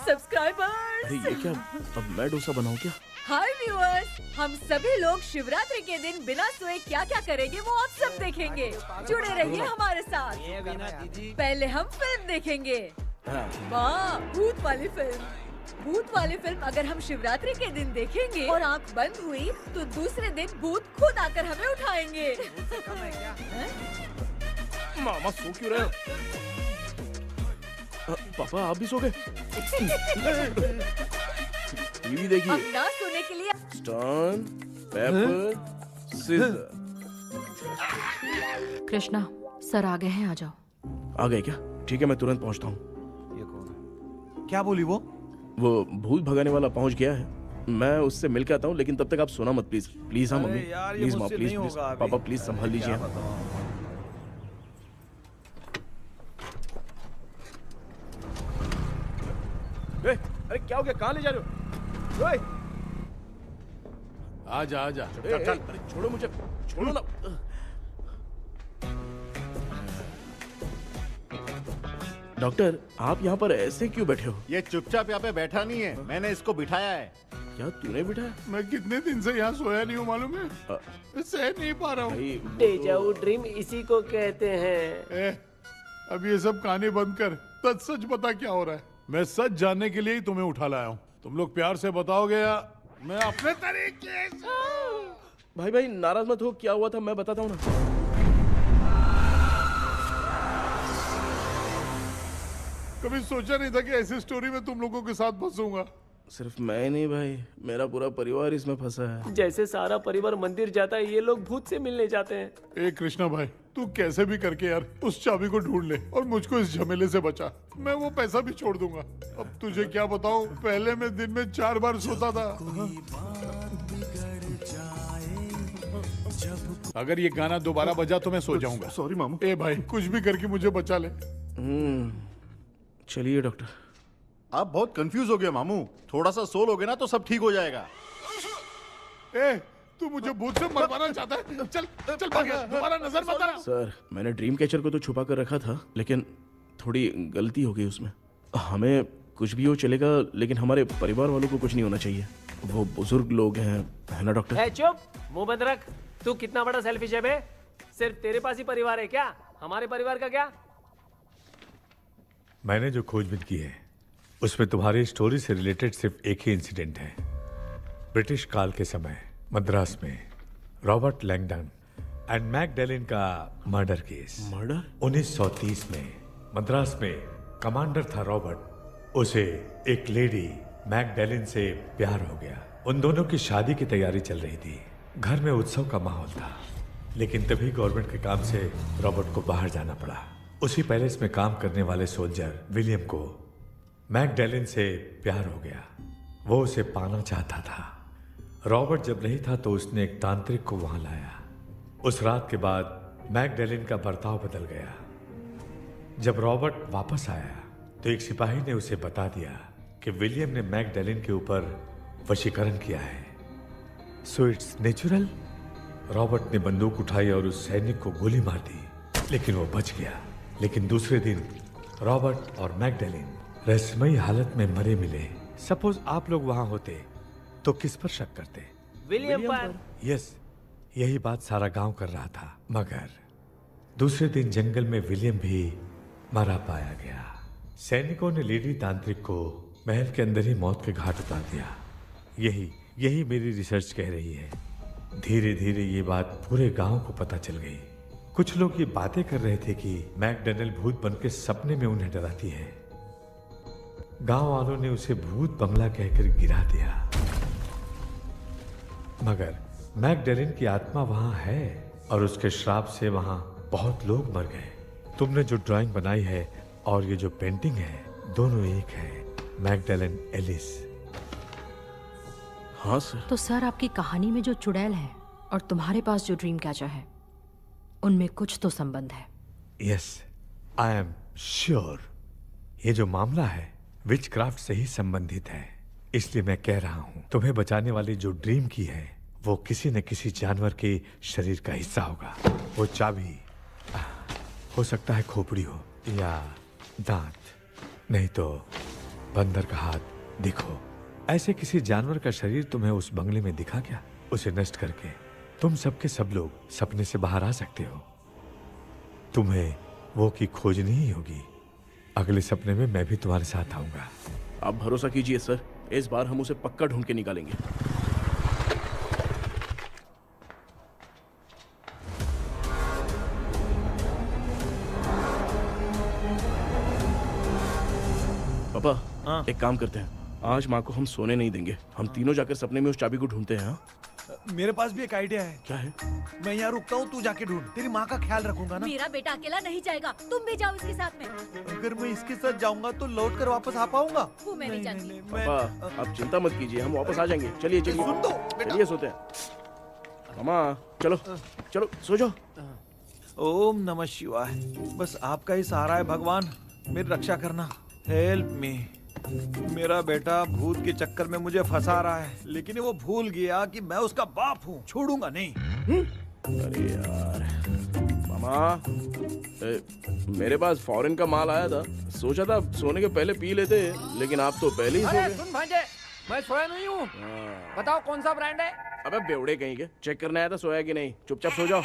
सब्सक्राइबर्स। अरे ये क्या, अब मैं डोसा बनाऊं क्या? हाय व्यूअर्स, हम सभी लोग शिवरात्रि के दिन बिना सोए क्या क्या करेंगे वो आप सब देखेंगे। जुड़े रहिए हमारे साथ। पहले हम फिल्म देखेंगे। वाह, भूत वाली फिल्म। भूत वाली फिल्म अगर हम शिवरात्रि के दिन देखेंगे और आंख बंद हुई तो दूसरे दिन भूत खुद आकर हमें उठाएंगे। मामा सो क्यों रहे हो? पापा आप भी सो गए? टीवी देखिए। अब ना सोने के लिए stone, paper, scissor. Krishna, sir आ गए हैं, आ जाओ। आ गए क्या? ठीक है, मैं तुरंत पहुंचता हूँ। ये कौन है? क्या बोली वो? वो भूत भगाने वाला पहुंच गया है। मैं उससे मिल के आता हूँ, लेकिन तब तक आप सोना मत प्लीज। प्लीज हाँ मम्मी, प्लीज माँ, प्लीज प्लीज। पापा प्लीज संभाल लीजिए। अरे क्या हो गया? कहाँ ले जा रहे हो? ओए! आजा आजा। चल, अरे छोड़ो मुझे, छोड़ो ना। डॉक्टर, आप यहाँ पर ऐसे क्यों बैठे हो? ये चुपचाप यहाँ पे बैठा नहीं है, मैंने इसको बिठाया है। क्या तूने बिठाया? मैं कितने दिन से यहाँ सोया नहीं हूँ मालूम है? सह नहीं पा रहा हूँ। डेजाऊ ड्रीम इसी को कहते हैं। अब ये सब कहानी बंद कर, सच बता क्या हो रहा है। मैं सच जानने के लिए ही तुम्हें उठा लाया हूँ। तुम लोग प्यार से बताओगे या मैं अपने तरीके से? भाई नाराज मत हो, क्या हुआ था मैं बताता हूँ ना। कभी सोचा नहीं था कि ऐसी स्टोरी में तुम लोगों के साथ फंसूंगा। सिर्फ मैं नहीं भाई, मेरा पूरा परिवार इसमें फंसा है। जैसे सारा परिवार मंदिर जाता है, ये लोग भूत से मिलने जाते हैं। ए कृष्णा भाई, तू कैसे भी करके यार उस चाबी को ढूंढ ले और मुझको इस झमेले से बचा। मैं वो पैसा भी छोड़ दूंगा। अब तुझे क्या बताऊं, पहले मैं दिन में 4 बार सोता था। अगर ये गाना दोबारा बजा तो मैं सो जाऊंगा। सॉरी मामू। ए भाई, कुछ भी करके मुझे बचा ले। चलिए डॉक्टर। आप बहुत कंफ्यूज हो गए मामू, थोड़ा सा सो लोगे ना तो सब ठीक हो जाएगा। ए, तू मुझे भूत से मरवाना चाहता है? चल चल भाग, दोबारा नजर मत आना। सर, मैंने ड्रीम कैचर को तो छुपा कर रखा था, लेकिन थोड़ी गलती हो गई उसमें। हमें कुछ भी हो चलेगा, लेकिन हमारे परिवार वालों को कुछ नहीं होना चाहिए। वो बुजुर्ग लोग हैं, है ना डॉक्टर? चुप, मुंह बंद रख। तू कितना बड़ा सेल्फिश है बे? सिर्फ तेरे पास ही परिवार है क्या? हमारे परिवार का क्या? मैंने जो खोजबीन की है उसमें तुम्हारी स्टोरी से रिलेटेड सिर्फ एक ही इंसिडेंट है। ब्रिटिश काल के समय मद्रास में रॉबर्ट लैंगडन एंड मैकडैलिन का मर्डर केस। मर्डर? 1930 में मद्रास में कमांडर था रॉबर्ट। उसे एक लेडी मैकडैलिन से प्यार हो गया। उन दोनों की शादी की तैयारी चल रही थी। घर में उत्सव का माहौल था, लेकिन तभी गवर्नमेंट के काम से रॉबर्ट को बाहर जाना पड़ा। उसी पैलेस में काम करने वाले सोल्जर विलियम को मैकडैलिन से प्यार हो गया। वो उसे पाना चाहता था। रॉबर्ट जब नहीं था तो उसने एक तांत्रिक को वहां लाया। उस रात के बाद मैकडैलिन का बर्ताव बदल गया। जब रॉबर्ट वापस आया तो एक सिपाही ने उसे बता दिया कि विलियम ने मैकडैलिन के ऊपर वशीकरण किया है। So it's natural. रॉबर्ट ने बंदूक उठाई और उस सैनिक को गोली मार दी, लेकिन वो बच गया। लेकिन दूसरे दिन रॉबर्ट और मैकडैलिन रहस्यमयी हालत में मरे मिले। सपोज आप लोग वहां होते तो किस पर शक करते? विलियम पर। यस, यही बात सारा गांव कर रहा था। मगर दूसरे दिन जंगल में विलियम भी मरा पाया गया। सैनिकों ने लेडी तांत्रिक को महल के अंदर ही मौत के घाट उतार दिया। यही मेरी रिसर्च कह रही है। धीरे धीरे ये बात पूरे गांव को पता चल गई। कुछ लोग ये बातें कर रहे थे कि मैकडैलिन भूत बनकर सपने में उन्हें डराती है। गांव वालों ने उसे भूत बंगला कहकर गिरा दिया। मगर मैकडैलिन की आत्मा वहां है और उसके श्राप से वहां बहुत लोग मर गए। तुमने जो ड्राइंग बनाई है और ये जो पेंटिंग है, दोनों एक है। मैकडैलिन एलिस। हाँ सर। तो सर, आपकी कहानी में जो चुड़ैल है और तुम्हारे पास जो ड्रीम कैचर है, उनमें कुछ तो संबंध है। Yes, I am sure. ये जो मामला है विच क्राफ्ट से ही संबंधित है, इसलिए मैं कह रहा हूँ तुम्हें बचाने वाली जो ड्रीम की है वो किसी न किसी जानवर के शरीर का हिस्सा होगा। वो चाबी हो सकता है खोपड़ी हो या दांत, नहीं तो बंदर का हाथ। देखो, ऐसे किसी जानवर का शरीर तुम्हें उस बंगले में दिखा क्या? उसे नष्ट करके तुम सबके सब लोग सपने से बाहर आ सकते हो। तुम्हें वो की खोजनी ही होगी। अगले सपने में मैं भी तुम्हारे साथ आऊंगा। आप भरोसा कीजिए सर, इस बार हम उसे पक्का ढूंढ के निकालेंगे। पापा, एक काम करते हैं, आज माँ को हम सोने नहीं देंगे। हम तीनों जाकर सपने में उस चाबी को ढूंढते हैं। मेरे पास भी एक आइडिया है। क्या है? मैं यहाँ रुकता हूँ, तू जाके ढूंढ। तेरी माँ का ख्याल रखूंगा ना। मेरा बेटा अकेला नहीं जाएगा, तुम भी जाओ इसके साथ में। अगर मैं इसके साथ जाऊंगा तो लौट कर वापस आ पाऊंगा? वो मैं नहीं जानती। पापा, आप चिंता मत कीजिए, हम वापस आ जाएंगे। चलिए चलिए, सुन दो, चलिए सोते हैं। मामा चलो चलो सो जाओ। ओम नमः शिवाय। बस आपका ही सहारा है भगवान, मेरी रक्षा करना। Help me. मेरा बेटा भूत के चक्कर में मुझे फंसा रहा है, लेकिन वो भूल गया कि मैं उसका बाप हूँ। छोड़ूंगा नहीं। अरे यार मामा, मेरे पास फॉरेन का माल आया था, सोचा था सोने के पहले पी लेते, लेकिन आप तो पहले ही सो अरे गए। सुन भांजे, मैं सोया नहीं हूँ। बताओ कौन सा ब्रांड है? अबे बेवड़े कहीं के, चेक करने आया था सोया कि नहीं। चुपचाप सो जाओ।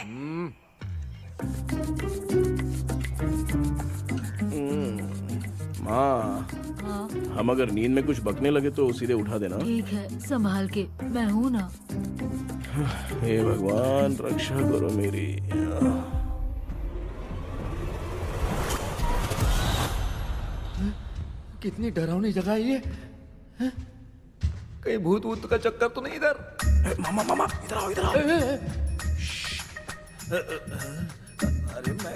माँ, हम अगर नींद में कुछ बकने लगे तो सीधे उठा देना। ठीक है, संभाल के, मैं हूँ ना। हे भगवान, रक्षा करो मेरी। कितनी डरावनी जगह है ये। कहीं भूत वूत का चक्कर तो नहीं इधर? मामा मामा, इधर आओ इधर आओ। अरे मैं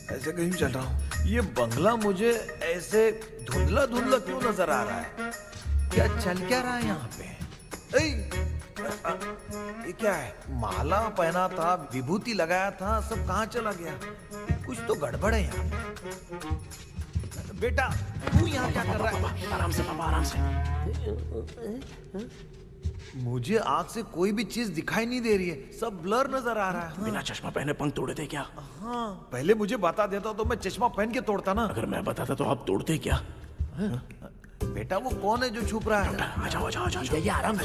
ऐसे कहीं चल रहा हूँ। ये बंगला मुझे ऐसे धुंधला धुंधला क्यों नजर आ रहा है? क्या चल क्या रहा है यहाँ पे? ये क्या है? माला पहना था, विभूति लगाया था, सब कहाँ चला गया? कुछ तो गड़बड़ है यहाँ पे। बेटा, तू यहाँ क्या कर रहा है? आराम से पापा, आराम से। मुझे आँख से कोई भी चीज दिखाई नहीं दे रही है, सब ब्लर नजर आ रहा है। हाँ। बिना चश्मा पहने पंख तोड़े थे क्या? हाँ, पहले मुझे बता देता तो मैं चश्मा पहन के तोड़ता ना। अगर मैं बताता तो आप तोड़ते क्या? बेटा, वो कौन है जो छुप रहा है? आ जाओ आ जाओ आ जाओ, आराम से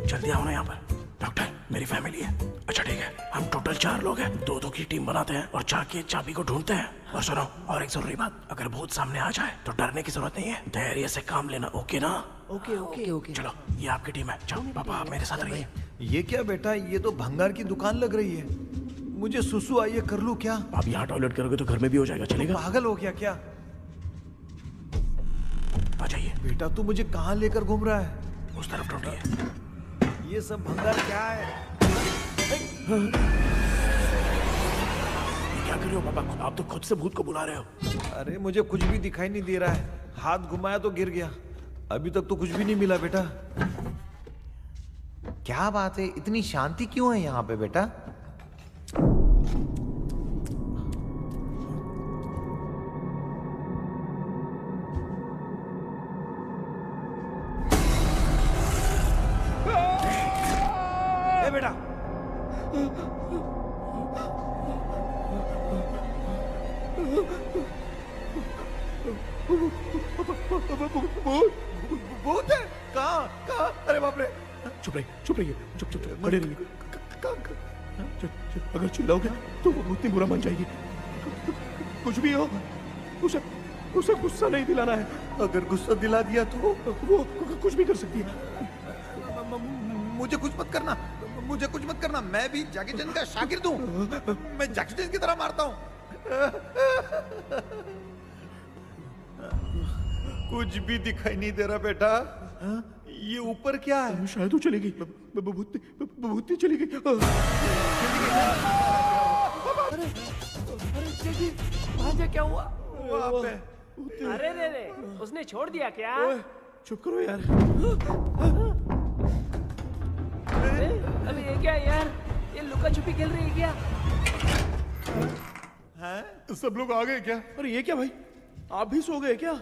जल्दी आओ ना यहाँ पर। डॉक्टर, मेरी फैमिली है। अच्छा ठीक है, हम टोटल 4 लोग हैं, 2-2 की टीम बनाते हैं और जाके चाबी को ढूंढते हैं। और सुनो, और एक जरूरी बात, अगर भूत सामने आ जाए तो डरने की जरूरत नहीं है, धैर्य से काम लेना। ओके ना? Okay okay okay. चलो, ये आपकी टीम है। चलो पापा, आप मेरे साथ रहिए। ये क्या बेटा, ये तो भंगार की दुकान लग रही है। मुझे सुसु आई है, कर लूं क्या? आप यहाँ टॉयलेट करोगे तो घर में भी हो जाएगा, चलेगा? पागल हो गया क्या? आ जाइए। बेटा, तू मुझे कहाँ लेकर घूम रहा है? उस तरफ ढूंढिए। ये सब भंगार क्या है? क्या कर रहे हो पापा? आप तो खुद से भूत को बुला रहे हो। अरे मुझे कुछ भी दिखाई नहीं दे रहा है, हाथ घुमाया तो गिर गया। अभी तक तो कुछ भी नहीं मिला बेटा। क्या बात है, इतनी शांति क्यों है यहाँ पे बेटा? ए बेटा, भूत है? कहाँ कहाँ? अरे बाप रे! चुप रहिए, चुप रहिए, चुप चुप चुप खड़े रहिए। अगर चिल्लाओगे तो वो भूतनी बुरा मान जाएगी। कुछ भी हो, उसे गुस्सा नहीं दिलाना है। अगर गुस्सा दिला दिया तो वो कुछ भी कर सकती है। मुझे कुछ मत करना, मुझे कुछ मत करना। मैं भी जैकी चैन का शागिर्द हूँ। मैं जैकी चैन की तरह मारता हूँ। कुछ भी दिखाई नहीं दे रहा बेटा। ये ऊपर क्या है? शायद वो चली गई, भूतनी चली गई। अरे भांजे, क्या हुआ? वहाँ पे। अरे रे रे, उसने छोड़ दिया क्या? चुप करो यार। अरे ये क्या यार, ये लुका छुपी खेल रही है क्या? हैं? सब लोग आ गए क्या? अरे ये क्या भाई, आप भी सो गए क्या?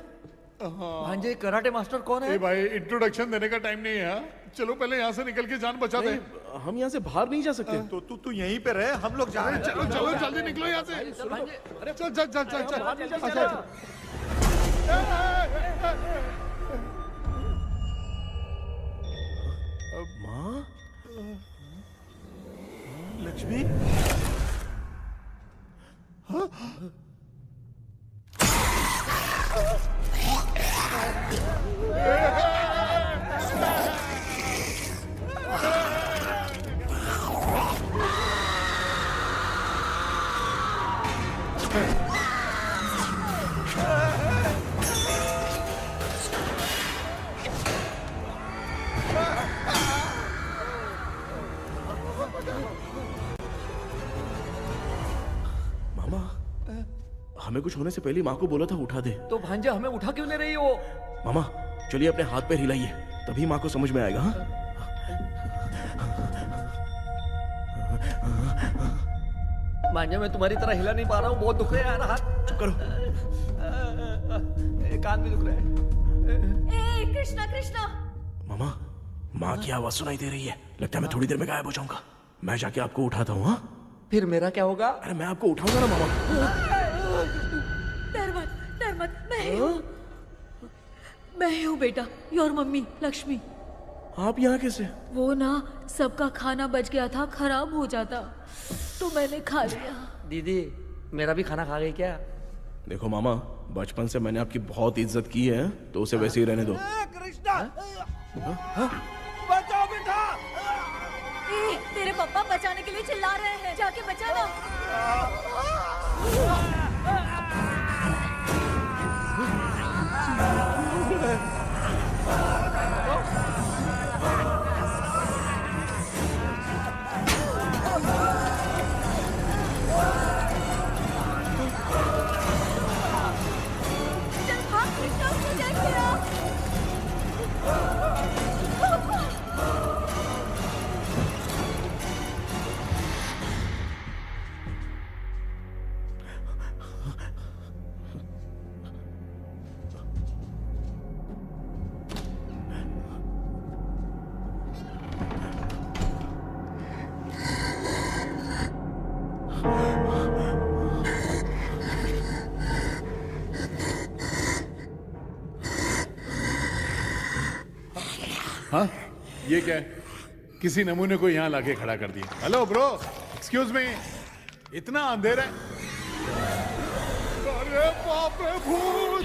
भांजे कराटे मास्टर कौन है? ए भाई इंट्रोडक्शन देने का टाइम नहीं है हाँ? चलो पहले यहाँ से निकल के जान बचा दे। हम यहाँ से बाहर नहीं जा सकते। तो तू यहीं पे रहे, हम लोग जा रहे हैं। चलो चलो जल्दी निकलो यहाँ से। अरे चल चल चल चल चल। माँ, लक्ष्मी, मामा, हमें कुछ होने से पहले माँ को बोला था उठा दे। तो भांजे हमें उठा क्यों ले रही हो? मामा चलिए अपने हाथ पैर हिलाइए, तभी माँ को समझ में आएगा। हाँ? भांजे मैं तुम्हारी तरह हिला नहीं पा रहा हूँ, बहुत दुख रहे हैं यार हाथ। चुप करो। कान भी दुख रहे हैं। ए कृष्णा कृष्णा। मामा, माँ की आवाज सुनाई दे रही है, लगता है मैं थोड़ी देर में गायब हो जाऊंगा। मैं जाके आपको उठाता हूँ। हाँ फिर मेरा क्या होगा? अरे मैं आपको उठाऊंगा ना मामा। डर मत, मैं हूँ बेटा, योर मम्मी लक्ष्मी। आप यहाँ कैसे? वो ना सबका खाना बच गया था, खराब हो जाता तो मैंने खा लिया। दीदी मेरा भी खाना खा गई क्या? देखो मामा, बचपन से मैंने आपकी बहुत इज्जत की है, तो उसे वैसे ही रहने दो। कृष्णा, बचाओ बेटा। तेरे पापा बचाने के लिए चिल्ला रहे हैं, जाके बचाना। चल भाग कृष्णा, उसको देख के आ। हाँ ये क्या है? किसी नमूने को यहाँ लाके खड़ा कर दिया। हेलो ब्रो, एक्सक्यूज मी, इतना अंधेरा है। अरे बाप रे, भूत!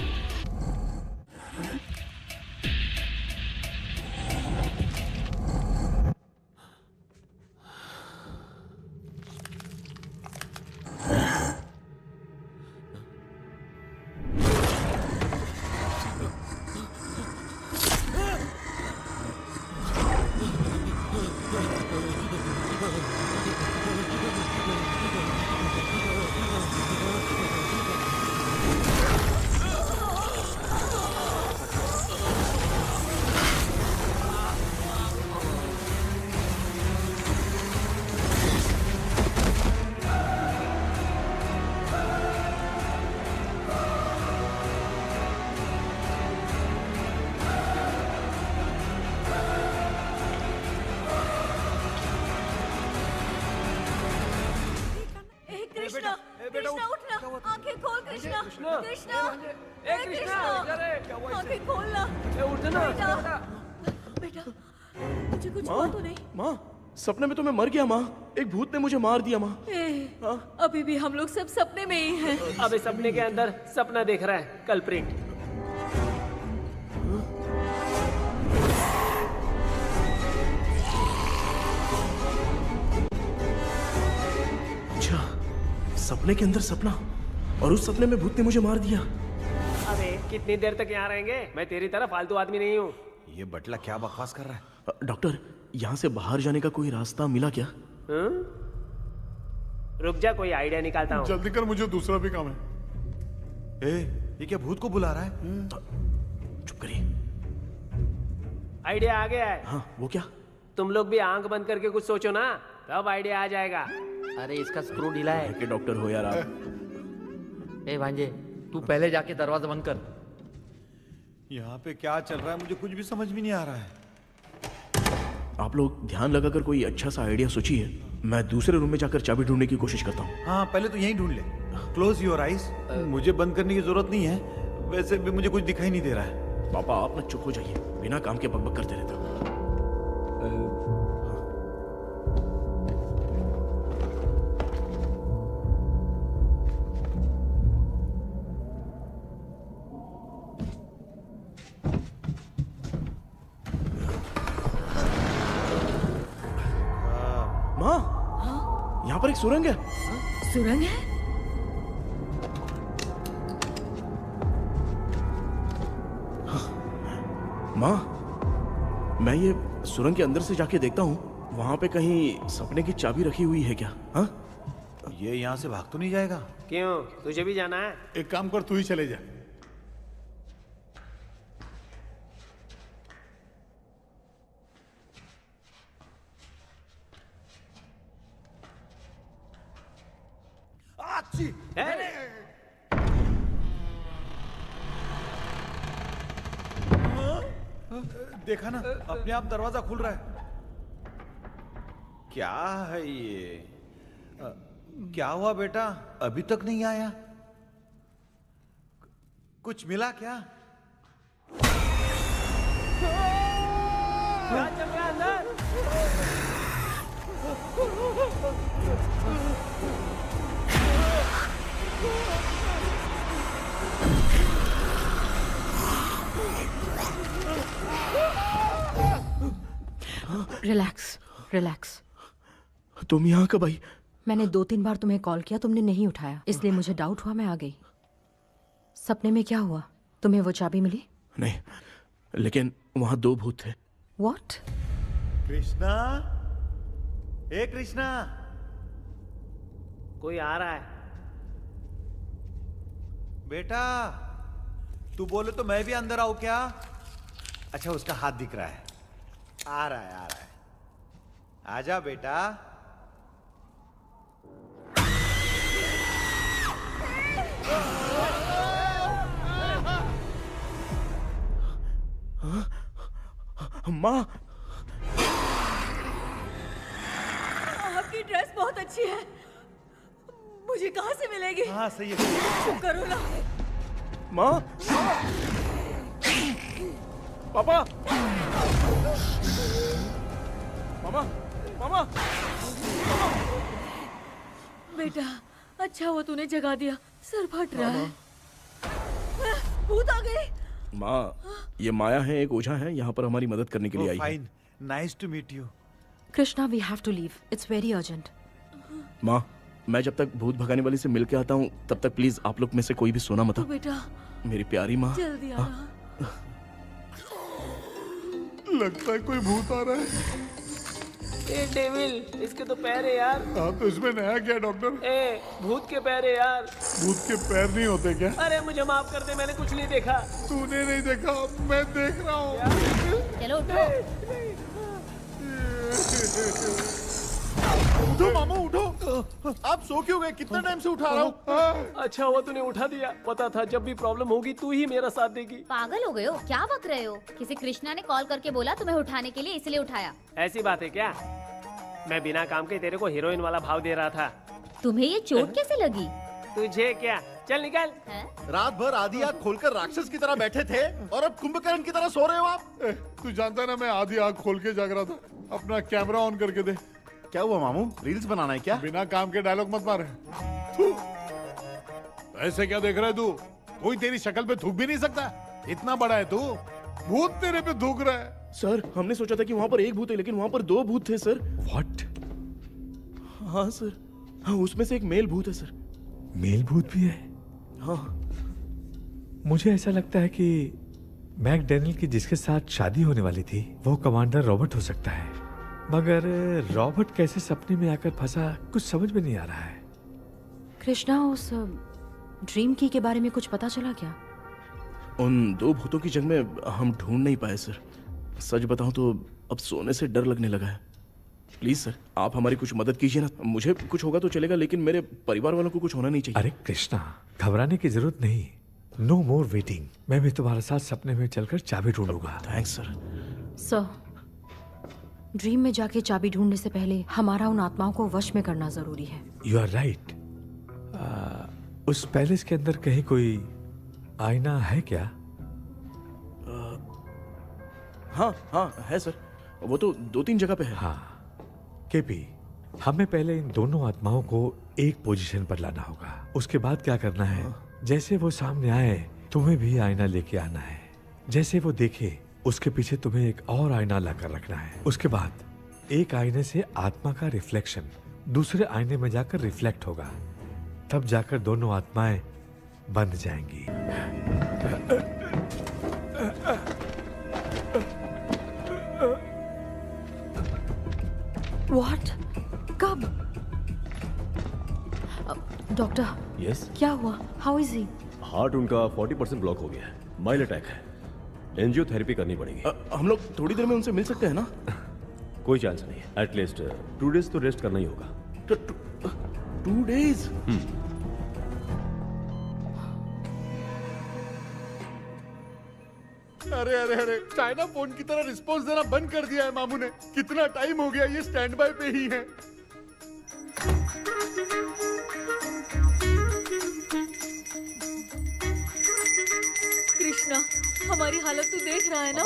कृष्णा उठना, आंखें खोल कृष्णा, कृष्णा, कृष्णा, आंखें खोलना, उठना बेटा, मुझे कुछ हुआ तो नहीं? माँ, सपने में तो मैं मर गया माँ, एक भूत ने मुझे मार दिया माँ। अभी भी हम लोग सब सपने में ही हैं। अबे सपने के अंदर सपना देख रहा है कल्प्रिट। सपने के अंदर सपना, और उस सपने में भूत ने मुझे मार दिया। अबे कितनी देर तक यहाँ रहेंगे? मैं तेरी तरह फालतू आदमी नहीं हूँ। ये बटला क्या बकवास कर रहा है? डॉक्टर, यहाँ से बाहर जाने का कोई रास्ता मिला क्या? रुक जा, कोई आइडिया निकालता हूँ। जल्दी कर, मुझे दूसरा भी काम है। ये क्या भूत को बुला रहा है? चुप करिए। आइडिया आ गया है। हाँ, वो क्या? तुम लोग भी आंख बंद करके कुछ सोचो ना, तब आइडिया आ जाएगा। अरे इसका स्क्रू ढीला है। के डॉक्टर हो यार आप। ए भांजे, तू पहले जाके दरवाजा बंद कर। यहाँ पे क्या चल रहा है मुझे कुछ भी समझ में नहीं आ रहा है। आप लोग ध्यान लगाकर कोई अच्छा सा आइडिया सोचिए, मैं दूसरे रूम में जाकर चाबी ढूंढने की कोशिश करता हूँ। हाँ पहले तो यहीं ढूंढ ले। Close your eyes. मुझे बंद करने की जरूरत नहीं है, वैसे भी मुझे कुछ दिखाई नहीं दे रहा है। पापा आप ना चुप हो जाइए, बिना काम के बकबक करते रहते हो। माँ, यहाँ पर एक सुरंग है। सुरंग है? माँ, मैं ये सुरंग के अंदर से जाके देखता हूँ, वहाँ पे कहीं सपने की चाबी रखी हुई है क्या? हाँ? ये यहाँ से भाग तो नहीं जाएगा? क्यों, तुझे भी जाना है? एक काम कर, तू ही चले जा। देखा ना, अपने आप दरवाजा खुल रहा है। क्या है ये? क्या हुआ बेटा, अभी तक नहीं आया? कुछ मिला क्या? क्या चल रहा है अंदर? Relax relax. तुम यहाँ कब आई? मैंने 2-3 बार तुम्हें कॉल किया, तुमने नहीं उठाया, इसलिए मुझे डाउट हुआ, मैं आ गई। सपने में क्या हुआ? तुम्हें वो चाबी मिली? नहीं, लेकिन वहाँ 2 भूत थे। What? कृष्णा, ए कृष्णा, कोई आ रहा है। बेटा तू बोले तो मैं भी अंदर आऊं क्या? अच्छा उसका हाथ दिख रहा है, आ रहा है, आ रहा है। आजा बेटा। माँ, आपकी ड्रेस बहुत अच्छी है, मुझे कहाँ से मिलेगी? हाँ सही है। चुप करो ना। माँ, पापा, मामा, मामा, बेटा अच्छा हुआ तूने जगा दिया, सर फट रहा है। भूत आ गई। माँ, ये माया है, एक ओझा है, यहाँ पर हमारी मदद करने के लिए आई है। Fine, nice to meet you. Krishna, we have to leave, it's very urgent. माँ, मैं जब तक भूत भगाने वाली से मिल के आता हूँ तब तक प्लीज आप लोग में से कोई भी सोना मत। तो बेटा मेरी प्यारी माँ, जल्दी आना। लगता है कोई भूत आ रहा है। ए डेविल, इसके तो पैर है यार। हाँ तो इसमें नया क्या डॉक्टर? ए भूत के पैर है यार। भूत के पैर नहीं होते क्या? अरे मुझे माफ कर दे, मैंने कुछ नहीं देखा। तूने नहीं देखा, मैं देख रहा हूँ। चलो उठो। उठो मामू उठो। आप सो क्यों गए? कितना टाइम से उठा रहा हूँ। अच्छा हुआ तूने उठा दिया, पता था जब भी प्रॉब्लम होगी तू ही मेरा साथ देगी। पागल हो गए हो क्या? बक रहे हो? किसी कृष्णा ने कॉल करके बोला तुम्हें उठाने के लिए, इसलिए उठाया। ऐसी बात है क्या? मैं बिना काम के तेरे को हीरोइन वाला भाव दे रहा था। तुम्हें ये चोट कैसे लगी? तुझे क्या, चल निकल। रात भर आधी आँख खोलकर राक्षस की तरह बैठे थे और अब कुंभकर्ण की तरह सो रहे हो आप। तू जानता ना मैं आधी आँख खोल के जाग रहा था। अपना कैमरा ऑन करके दे। क्या हुआ मामू, रील्स बनाना है क्या? बिना काम के डायलॉग मत मार। ऐसे क्या देख रहा है तू? कोई तेरी शक्ल पे थूक भी नहीं सकता, इतना बड़ा है तू। भूत तेरे पे थूक रहा है। सर हमने सोचा था कि वहाँ पर एक भूत है, लेकिन वहाँ पर 2 भूत थे सर। व्हाट? हाँ सर, हाँ उसमें से एक मेल भूत है सर। मेल भूत भी है? हाँ। मुझे ऐसा लगता है कि मैकडैनियल की जिसके साथ शादी होने वाली थी वो कमांडर रॉबर्ट हो सकता है, मगर रॉबर्ट कैसे सपने में आकर फंसा कुछ समझ में नहीं आ रहा है। कृष्णा, उस ड्रीम की के बारे में कुछ पता चला क्या? उन 2 भूतों की जगह में हम ढूंढ नहीं पाए सर। सच बताऊं तो अब सोने से डर लगने लगा है। प्लीज सर आप हमारी कुछ मदद कीजिए ना। मुझे कुछ होगा तो चलेगा, लेकिन मेरे परिवार वालों को कुछ होना नहीं चाहिए। अरे कृष्णा, घबराने की जरूरत नहीं। No more waiting. मैं भी तुम्हारे साथ सपने में चलकर चाबी ढूंढूंगा। Thanks sir. सर, ड्रीम में जाके चाबी ढूंढने से पहले हमारा उन आत्माओं को वश में करना जरूरी है। You are right. उस पैलेस के अंदर कहीं कोई आईना है क्या? हाँ है सर, वो तो 2-3 जगह पे है। हाँ केपी, हमें पहले इन दोनों आत्माओं को एक पोजीशन पर लाना होगा। उसके बाद क्या करना है, जैसे वो सामने आए तुम्हें भी आईना लेके आना है। जैसे वो देखे उसके पीछे तुम्हें एक और आईना लाकर रखना है। उसके बाद एक आईने से आत्मा का रिफ्लेक्शन दूसरे आईने में जाकर रिफ्लेक्ट होगा, तब जाकर दोनों आत्माएं बंध जाएंगी। What? कब? डॉक्टर। यस। क्या हुआ? How is he? हार्ट उनका 40% ब्लॉक हो गया है, माइल्ड अटैक है, एंजियोथेरेपी करनी पड़ेगी। हम लोग थोड़ी देर में उनसे मिल सकते हैं ना? कोई चांस नहीं, एटलीस्ट 2 डेज तो रेस्ट करना ही होगा। 2 डेज? अरे अरे अरे, चाइना फोन की तरह रिस्पॉन्स देना बंद कर दिया है मामू ने। कितना टाइम हो गया ये स्टैंड बाय पे ही है। कृष्णा, हमारी हालत तू देख रहा है ना?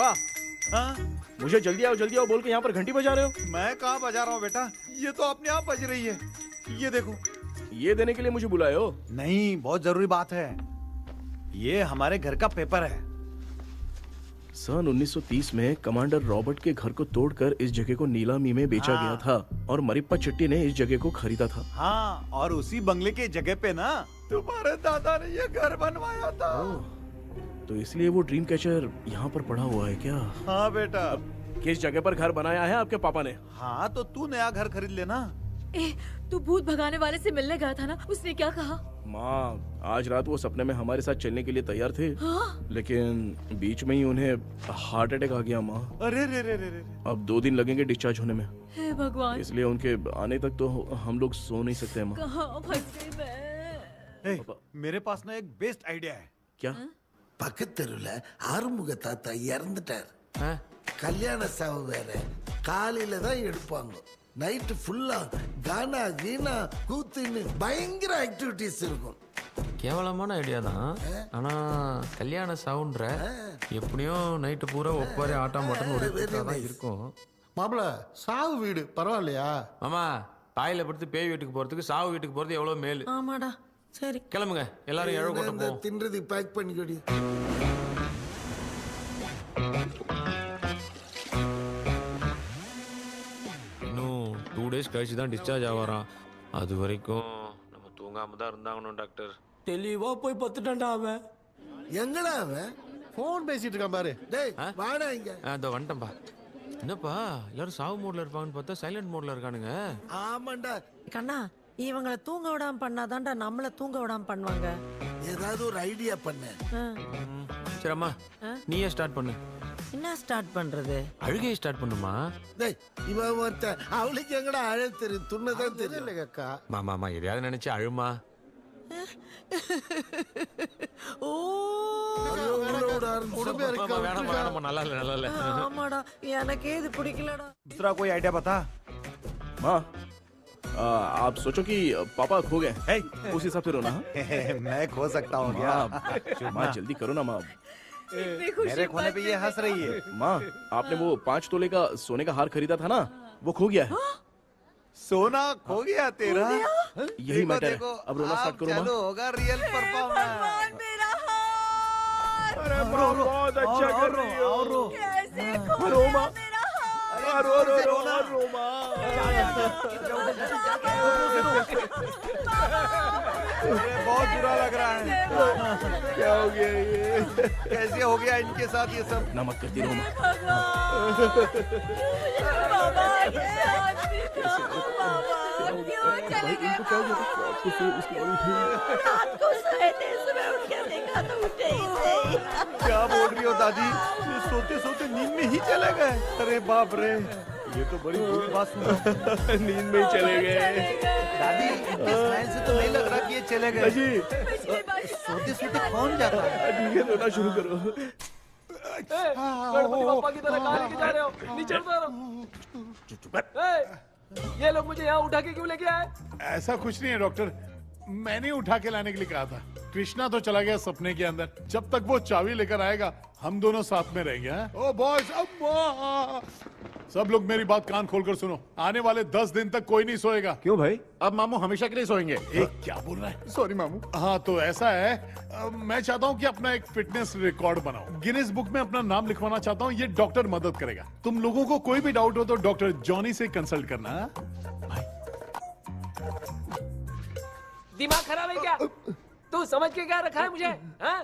हाँ? मुझे जल्दी आओ बोल के यहाँ पर घंटी बजा रहे हो। मैं कहाँ बजा रहा हूँ बेटा, ये तो अपने आप बज रही है। ये देखो। ये देने के लिए मुझे बुलाए हो? नहीं, बहुत जरूरी बात है। ये हमारे घर का पेपर है। सन 1930 में कमांडर रॉबर्ट के घर को तोड़कर इस जगह को नीलामी में बेचा गया था और मरिप्पा चिट्टी ने इस जगह को खरीदा था। हाँ, और उसी बंगले की जगह पे ना तुम्हारे दादा ने ये घर बनवाया था। तो इसलिए वो ड्रीम कैचर यहाँ पर पड़ा हुआ है क्या? हाँ बेटा। किस जगह पर घर बनाया है आपके पापा ने? हाँ, तो तू नया घर खरीद लेना। तू भूत भगाने वाले से मिलने गया था ना, उसने क्या कहा? माँ, आज रात वो सपने में हमारे साथ चलने के लिए तैयार थे। हाँ? लेकिन बीच में ही उन्हें हार्ट अटैक आ गया माँ। अरे रे रे रे रे। अब 2 दिन लगेंगे डिस्चार्ज होने में। हे भगवान। इसलिए उनके आने तक तो हम लोग सो नहीं सकते माँ। कहाँ फंसे मैं? मेरे पास ना एक बेस्ट आइडिया है। क्या? பக்கத்தெருவுல ஆறுமுக தாத்தா இறந்துட்டார். கல்யாண சாவு வேற, காலையில தான் எடுப்பாங்க. நைட்டு ஃபுல்லா கானா கீனா கூத்துன்னு பயங்கர ஆக்டிவிட்டிஸ் இருக்கும். கேவலமான ஐடியா தான். ஆனா கல்யாண சவுண்ட்ற எப்படியும் நைட்டு பூரா ஒப்பாரி ஆட்டம் பாட்டம் ஒரு தான் இருக்கும். மாப்ள, சாவு வீடு பரவாயில்லையா? மாமா, பாயில படுத்து பேய் வீட்டுக்கு போறதுக்கு சாவு வீட்டுக்கு போறது எவ்வளவு மேல். ஆமாடா. சரி, கிளம்புங்க, எல்லாரும் எழ கொண்டு போவோம். தின்றது பேக் பண்ணிக்கடி. இன்னும் 2 டேஸ் கழிச்சு தான் டிஸ்சார்ஜ் ஆவாராம். அது வரைக்கும் நம்ம தூங்காம தான் இருந்தாங்கணும் டாக்டர். தெளிவா போய் பத்துட்டான்டா அவன். எங்கடா அவன்? ஃபோன் பேசிட்டு இருக்கான் பாரு. டேய் வாடா இங்க. அதோ வந்துட்டேன்பா. என்னப்பா எல்லாரும் சாவு மோட்ல இருப்பாங்கன்னு பார்த்தா சைலண்ட் மோட்ல இருக்கானுங்க. ஆமாண்டா கண்ணா, இவங்களை தூங்க விடாம பண்ணாதான்டா நம்மள தூங்க விடாம பண்ணுவாங்க. ஏதாவது ஒரு ஐடியா பண்ணு. சரி அம்மா, நீயே ஸ்டார்ட் பண்ணு. என்ன ஸ்டார்ட் பண்றது? அழுகையை ஸ்டார்ட் பண்ணுமா? டேய் இவன் ஒருத்த அவளுக்கு எங்கடா அழ தெரியும், துண்ணதான் தெரியல அக்கா. மாமா எதையாவது நினைச்சு அழுமா. ஓ வேணாமா, நல்லா இல்ல. ஆமாடா, எனக்கே இது பிடிக்கலடா. दूसरा कोई आइडिया बता। माँ, आप सोचो कि पापा खो गए, उस हिसाब से रोना। मैं खो सकता हूँ क्या? माँ जल्दी करो ना माँ। मेरे खोने पे ये हंस रही है। माँ, आपने वो 5 तोले का सोने का हार खरीदा था ना, वो खो गया है। सोना खो गया तेरा? यही मैटर है। अब रोना स्टार्ट करो माँ। चालू होगा रियल परफॉर्मेंस। मेरा हार। अरे माँ, बहुत अच्छा कर रही हो। कैसे खो रो माँ। मेरा हार? रो माँ। बहुत बुरा लग रहा है। क्या हो गया ये? कैसे हो गया इनके साथ ये सब? ना मत करती रो माँ। बाबा, ये आदमी था। बाबा, क्यों चले गए? रात को सोए थे, सुबह उठ के देखा तो उठे ही नहीं। क्या बोल रही हो दादी? ये सोते सोते नींद में ही चले गए? अरे बाप रे, ये तो बड़ी बुरी बात सुना। नींद में ही चले गए। दादी, इनके स्माइल से तो नहीं लग रहा कि ये चले गए। जी सोते सोते कौन जाता है? ठीक है, रोना शुरू करो। गणपति बप्पा की तरह कहाँ लेके जा रहे हो? नीचे उतारो। ये लोग मुझे यहाँ उठा के क्यों लेके आए? ऐसा कुछ नहीं है डॉक्टर, मैंने उठा के लाने के लिए कहा था। कृष्णा तो चला गया सपने के अंदर, जब तक वो चाबी लेकर आएगा हम दोनों साथ में रहेंगे। ओ बॉयज, अम्मा सब लोग मेरी बात कान खोलकर सुनो, आने वाले 10 दिन तक कोई नहीं सोएगा। क्यों भाई? अब मामू हमेशा के लिए सोएंगे। एक क्या बोल रहा है? सॉरी मामू। हाँ तो ऐसा है, मैं चाहता हूँ कि अपना एक फिटनेस रिकॉर्ड बनाओ, गिनीज बुक में अपना नाम लिखवाना चाहता हूँ। ये डॉक्टर मदद करेगा। तुम लोगों को कोई भी डाउट हो तो डॉक्टर जॉनी से कंसल्ट करना। दिमाग खराब है क्या? तू समझ के क्या रखा है मुझे? हाँ?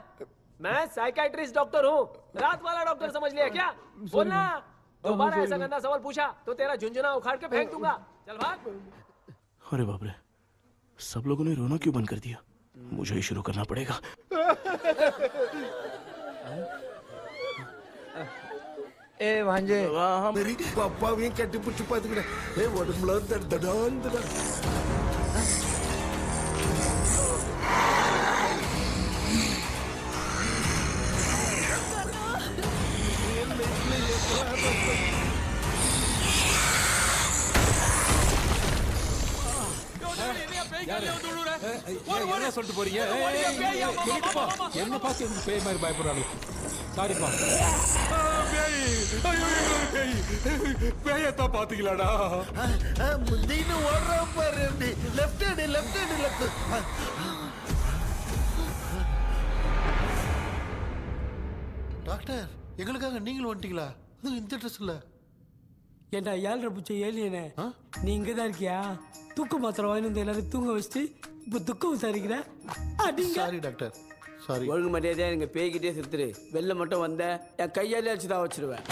मैं साइकाइट्रिस्ट डॉक्टर हूँ, रात वाला डॉक्टर समझ लिया क्या? बोलना, दोबारा ऐसा गंदा सवाल पूछा तो तेरा झुंझुना उखाड़ के फेंक दूंगा। चल भाग। अरे बाप रे, सब लोगों ने रोना क्यों बंद कर दिया? मुझे ही शुरू करना पड़ेगा। ए भांजे, मेरी पापा भी कट्टी पुट्टी पाती करे। ए वडमुला दडडन என்ன சொல்லிட்டு போறீங்க? என்ன பார்த்து பேய் மாதிரி பயப்படுறாங்க. சாரிப்பா. பேயத்தா பாத்தீங்களாடா? முந்தின்னு ஓடுற பாரு. Left hand left. டாக்டர், எங்களுக்காக நீங்களும் வந்துட்டீங்களா? அது இந்த ட்ரெஸ்ல. ஏண்டா 7:30 பூச்சை ஏலியனே, நீ இங்க தான் இருக்கியா? தூக்க மாத்திரை வாங்கி வந்து எல்லாரும் தூங்க வச்சுட்டு இப்ப துக்கம் விசாரிக்கிற. Sorry doctor, sorry. ஒழுங்கு மரியாதையா எங்க பேய்கிட்டே செத்துரு. வெளில மட்டும் வந்த என் கையாலே அடிச்சு தான் வச்சிருவேன்.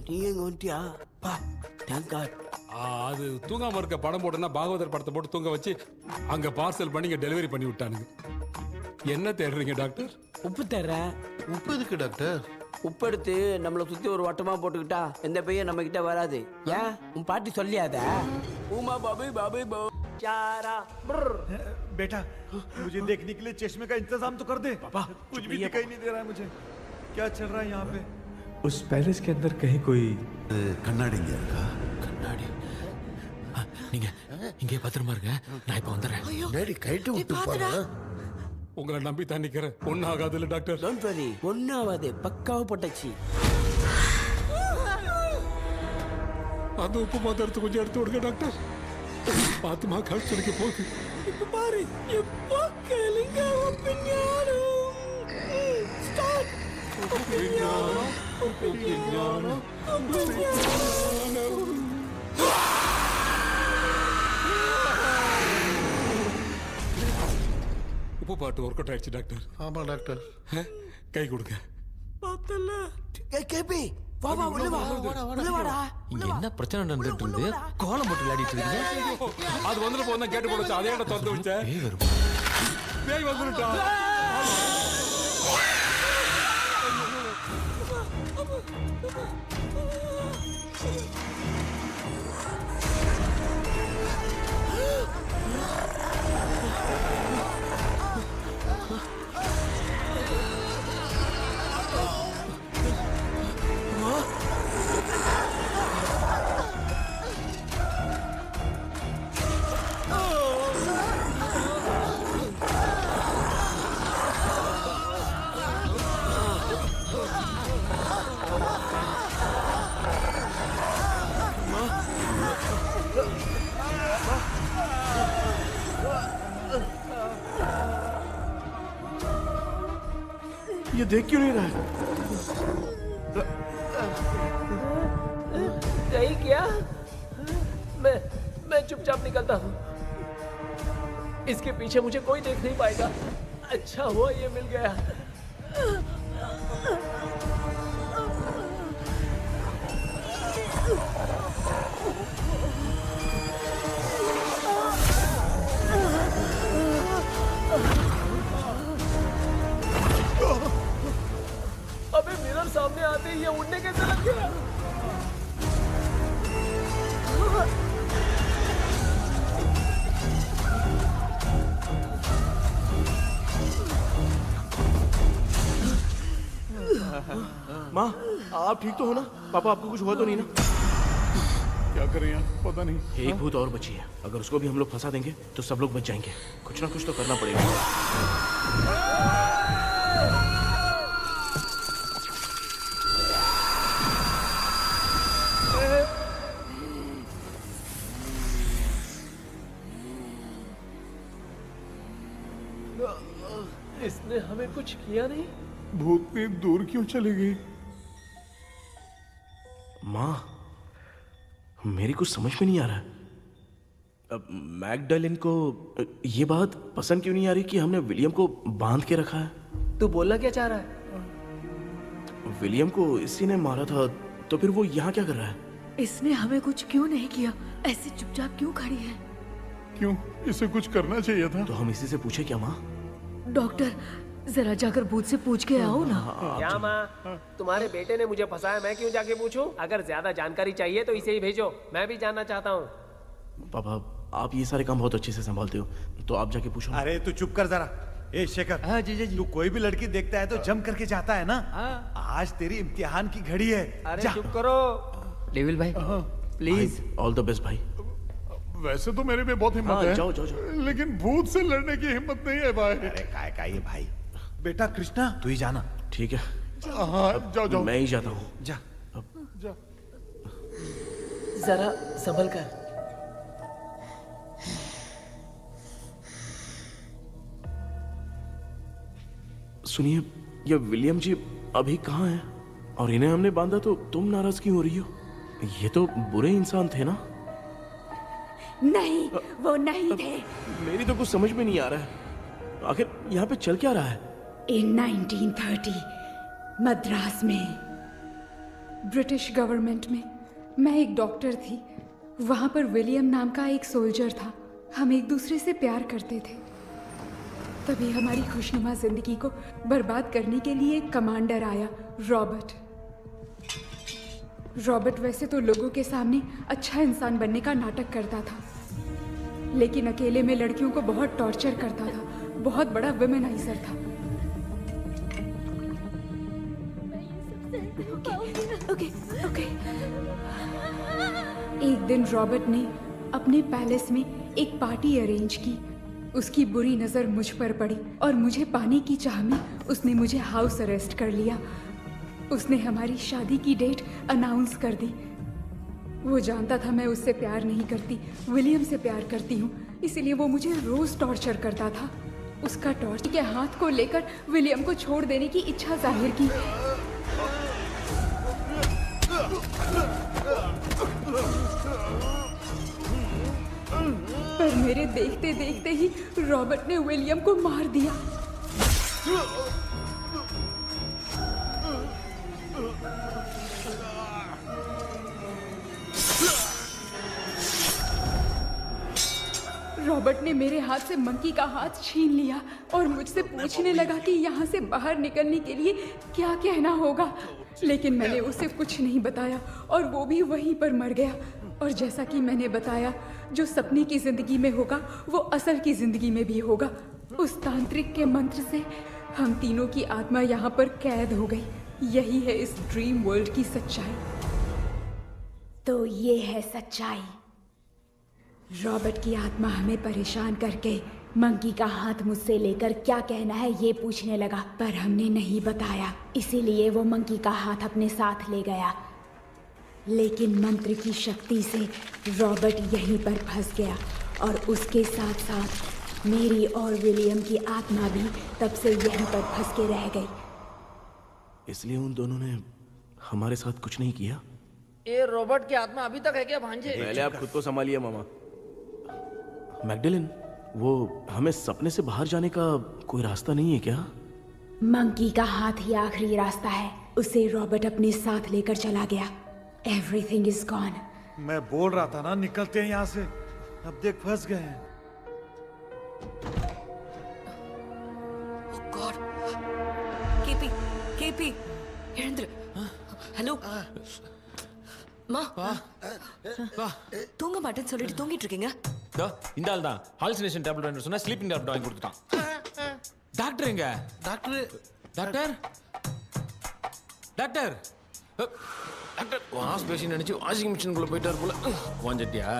நீ எங்க வந்துட்டியா? பா, தேங்க் காட். அது தூங்காம இருக்க படம் போட்டோன்னா பாகவதர் படத்தை போட்டு தூங்க வச்சு அங்க பார்சல் பண்ணி இங்க டெலிவரி பண்ணி விட்டானுங்க. என்ன தேடுறீங்க டாக்டர்? உப்பு தர்றேன். உப்பு எதுக்கு டாக்டர்? உப்பு எடுத்து நம்மளை சுத்தி ஒரு வட்டமா போட்டுக்கிட்டா எந்த பையன் நம்ம கிட்ட வராது. ஏன் உன் பாட்டி சொல்லியாத? உமா பாபு பாபு चारा। बेटा, मुझे देखने के लिए चश्मे का इंतजाम तो कर दे। पापा, कुछ भी दिखाई नहीं दे रहा है मुझे। क्या चल रहा है यहाँ पे? उस पैलेस के अंदर कहीं कोई கண்ணாடி இங்க இருக்கா? கண்ணாடி. நீங்க இங்கே பத்திரமா இருங்க, நான் இப்ப வந்துடுறேன். டேடி கைட்டு விட்டு போறா. உங்களை நம்பி தான் நிக்கிறேன். ஒன்னும் ஆகாதுல்ல டாக்டர்? டோன்ட் வரி, ஒன்னும் ஆகாது. பக்காவா போட்டாச்சு. அந்த உப்பு மாத்திரத்தை கொஞ்சம் எடுத்து விடுங்க டாக்டர். பாத்துமா கால் சொல்லிக்க போகுது. இப்ப பாரு, எப்போ கேளுங்க ஒப்பினியானம். ஸ்டார்ட். ஒப்பினியானம், ஒப்பினியானம், ஒப்பினியானம். உப்பு பாட்டு ஒர்க் அவுட் ஆயிடுச்சு டாக்டர். ஆமா டாக்டர். கை கொடுங்க. பார்த்தல. கேபி, வா வா உள்ள வா. உள்ள வாடா. இங்க என்ன பிரச்சனை நடந்துட்டு இருந்து கோலம் போட்டு விளையாடிட்டு இருக்கீங்க? அது வந்துட்டு போனா கேட்டு போடுச்சு. அதே இடம் திறந்து வச்சேன். பேய் வந்துட்டா. ये देख क्यों नहीं रहा है? नहीं क्या? मैं चुपचाप निकलता हूँ। इसके पीछे मुझे कोई देख नहीं पाएगा। अच्छा हुआ ये मिल गया। अबे मिरर सामने आते ही ये उड़ने कैसे लग गया? माँ आप ठीक तो हो ना? पापा आपको कुछ हुआ तो नहीं ना? क्या करें यार, पता नहीं। एक भूत और बची है, अगर उसको भी हम लोग फंसा देंगे तो सब लोग बच जाएंगे। कुछ ना कुछ तो करना पड़ेगा। इसने हमें कुछ किया नहीं। भूतनी दूर क्यों चली गई? माँ मेरी कुछ समझ में नहीं आ रहा है। अब मैगडालिन को ये बात पसंद क्यों नहीं आ रही कि हमने विलियम को बांध के रखा है? तू बोलना क्या चाह रहा है? विलियम को इसी ने मारा था, तो फिर वो यहाँ क्या कर रहा है? इसने हमें कुछ क्यों नहीं किया? ऐसे चुपचाप क्यों खड़ी है? क्यों, इसे कुछ करना चाहिए था। तो हम इसी से पूछे क्या माँ? डॉक्टर जरा जाकर भूत से पूछ के आओ ना। क्या माँ, तुम्हारे बेटे ने मुझे फंसाया, मैं क्यों जाके पूछूं? अगर ज्यादा जानकारी चाहिए तो इसे ही भेजो, मैं भी जानना चाहता हूँ। पापा आप ये सारे काम बहुत अच्छे से संभालते हो, तो आप जाके पूछो। अरे तू चुप कर जरा। ए शेखर, हाँ जी। तू कोई भी लड़की देखता है तो जम करके जाता है ना? आज तेरी इम्तिहान की घड़ी है। अरे चुप करो डेविल भाई, प्लीज। ऑल द बेस्ट भाई। वैसे तो मेरे में बहुत हिम्मत है, जाओ। लेकिन भूत से लड़ने की हिम्मत नहीं है भाई। अरे काय ये भाई। बेटा कृष्णा तू ही जाना। ठीक है। हाँ जाओ। मैं ही जाता हूँ। जा। जरा संभल कर। सुनिए, ये विलियम जी अभी कहाँ हैं? और इन्हें हमने बांधा तो तुम नाराज क्यों हो रही हो? ये तो बुरे इंसान थे ना? नहीं, वो नहीं थे। मेरी तो कुछ समझ में नहीं आ रहा है। आखिर यहाँ पे चल क्या रहा है? In 1930 मद्रास में ब्रिटिश गवर्नमेंट में मैं एक डॉक्टर थी। वहाँ पर विलियम नाम का एक सोल्जर था। हम एक दूसरे से प्यार करते थे। तभी हमारी खुशनुमा जिंदगी को बर्बाद करने के लिए एक कमांडर आया, रॉबर्ट। रॉबर्ट वैसे तो लोगों के सामने अच्छा इंसान बनने का नाटक करता था, लेकिन अकेले में लड़कियों को बहुत टॉर्चर करता था। बहुत बड़ा वुमेनाइजर था। ओके। एक दिन रॉबर्ट ने अपने पैलेस में एक पार्टी अरेंज की। उसकी बुरी नजर मुझ पर पड़ी और मुझे पाने की चाह में उसने मुझे हाउस अरेस्ट कर लिया। उसने हमारी शादी की डेट अनाउंस कर दी। वो जानता था मैं उससे प्यार नहीं करती, विलियम से प्यार करती हूँ, इसीलिए वो मुझे रोज टॉर्चर करता था। उसका टॉर्च के हाथ को लेकर विलियम को छोड़ देने की इच्छा जाहिर की। पर मेरे देखते देखते ही रॉबर्ट ने विलियम को मार दिया। रॉबर्ट ने मेरे हाथ से मंकी का हाथ छीन लिया और मुझसे पूछने लगा कि यहाँ से बाहर निकलने के लिए क्या कहना होगा। लेकिन मैंने उसे कुछ नहीं बताया और वो भी वहीं पर मर गया। और जैसा कि मैंने बताया, जो सपने की जिंदगी में होगा वो असल की जिंदगी में भी होगा। उस तांत्रिक के मंत्र से हम तीनों की आत्मा यहाँ पर कैद हो गई। यही है इस ड्रीम वर्ल्ड की सच्चाई। तो ये है सच्चाई। रॉबर्ट की आत्मा हमें परेशान करके मंकी का हाथ मुझसे लेकर क्या कहना है ये पूछने लगा, पर हमने नहीं बताया, इसीलिए वो मंकी का हाथ अपने साथ ले गया। लेकिन मंत्र की शक्ति से रॉबर्ट यहीं पर फंस गया और उसके साथ साथ मेरी और विलियम की आत्मा भी तब से यहीं पर फंस के रह गई। इसलिए उन दोनों ने हमारे साथ कुछ नहीं किया। ये रॉबर्ट की आत्मा अभी तक है क्या भांजे? पहले आप खुद को संभालिए मामा। मैगडलिन, वो हमें सपने से बाहर जाने का कोई रास्ता नहीं है क्या? मंकी का हाथ ही आखिरी रास्ता है। उसे रॉबर्ट अपने साथ लेकर चला गया। Everything is gone. मैं बोल रहा था ना, निकलते हैं यहाँ से। अब देख फंस गए हैं। Oh God. KP, Hirendra. Hello. தூங்க மாட்டேன்னு சொல்லிட்டு தூங்கிட்டு இருக்கீங்க. இந்த ஆள் தான் ஹாலுசினேஷன் டேப்லெட் வாங்கி சொன்னா ஸ்லீப்பிங் டேப்லெட் வாங்கி கொடுத்துட்டான். டாக்டர் எங்க? Doctor doctor doctor wash basin நினைச்சு வாஷிங் மிஷினுக்குள்ள போயிட்டார் போல வாஞ்சிட்டியா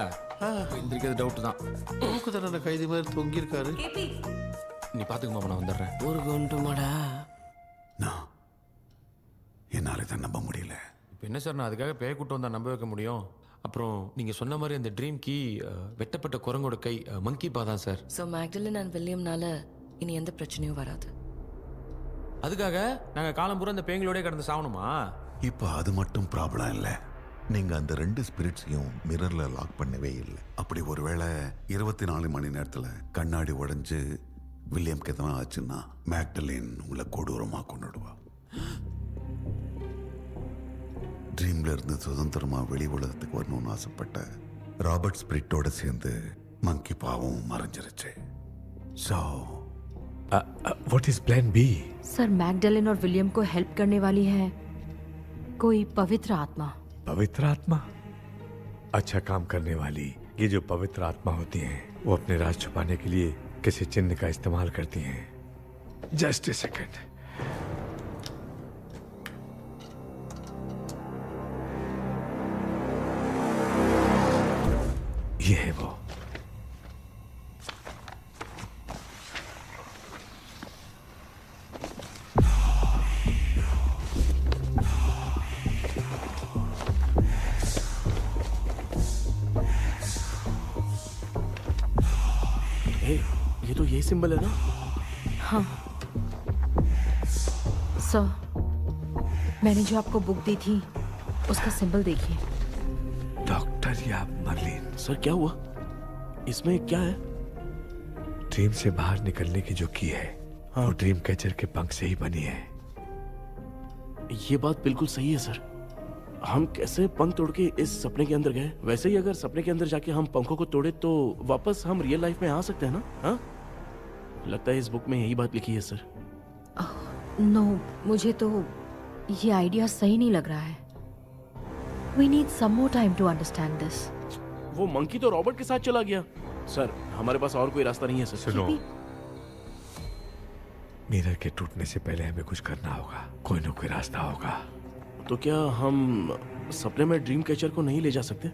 எந்திரிக்கிறது டவுட் தான் தூக்குதண்டனை கைதி மாதிரி தொங்கியிருக்காரு. நீ பாத்துக்குமா நான் வந்துடுறேன். ஒரு குண்டுமாடா என்னால இதை நம்ப முடியல. இப்போ என்ன சார் நான் அதுக்காக பேய் கூட்டம் வந்தா நம்ப வைக்க முடியும்? அப்புறம் நீங்க சொன்ன மாதிரி அந்த ட்ரீம் கீ வெட்டப்பட்ட குரங்கோட கை மங்கி பா தான் சார். ஸோ மேக்டலின் அண்ட் வில்லியம்னால இனி எந்த பிரச்சனையும் வராது. அதுக்காக நாங்க காலம் பூரா அந்த பேய்களோடய கடந்து சாவணுமா? இப்போ அது மட்டும் ப்ராப்ளம் இல்லை. நீங்க அந்த 2 ஸ்பிரிட்ஸையும் மிரர்ல லாக் பண்ணவே இல்லை. அப்படி ஒருவேளை 24 மணி நேரத்துல கண்ணாடி உடைஞ்சு வில்லியம்க்கு எதனா ஆச்சுன்னா மேக்டலின் உங்களை கொடூரமா கொண்டுடுவா. ட்ரீம்ல இருந்து சுதந்திரமா வெளி உலகத்துக்கு வரணும்னு ஆசைப்பட்ட ராபர்ட் ஸ்பிரிட்டோட சேர்ந்து மங்கி பாவும் மறைஞ்சிருச்சு. So what is plan B? Sir Magdalene और विलियम को हेल्प करने वाली है कोई पवित्र आत्मा. पवित्र आत्मा? अच्छा काम करने वाली ये जो पवित्र आत्मा होती हैं वो अपने राज छुपाने के लिए किसी चिन्ह का इस्तेमाल करती हैं. Just a second. ये है वो. ये तो यही सिंबल है ना? हाँ सर, मैंने जो आपको बुक दी थी उसका सिंबल देखिए. डॉक्टर या मर्लिन? सर क्या हुआ? इसमें क्या है? ड्रीम से बाहर निकलने की जो की है वो ड्रीम कैचर के पंख से ही बनी है. ये बात बिल्कुल सही है सर. हम कैसे पंख तोड़ के इस सपने के अंदर गए? वैसे ही अगर सपने के अंदर जाके हम पंखों को तोड़े तो वापस हम रियल लाइफ में आ सकते हैं ना? हाँ, लगता है इस बुक में यही बात लिखी है सर. नो, मुझे तो ये आइडिया सही नहीं लग रहा है. We need some more time to understand this. वो मंकी तो रॉबर्ट के साथ चला गया. सर हमारे पास और कोई रास्ता नहीं है सर. सुनो, मिरर के टूटने से पहले हमें कुछ करना होगा. कोई ना कोई रास्ता होगा. तो क्या हम सपने में ड्रीम कैचर को नहीं ले जा सकते?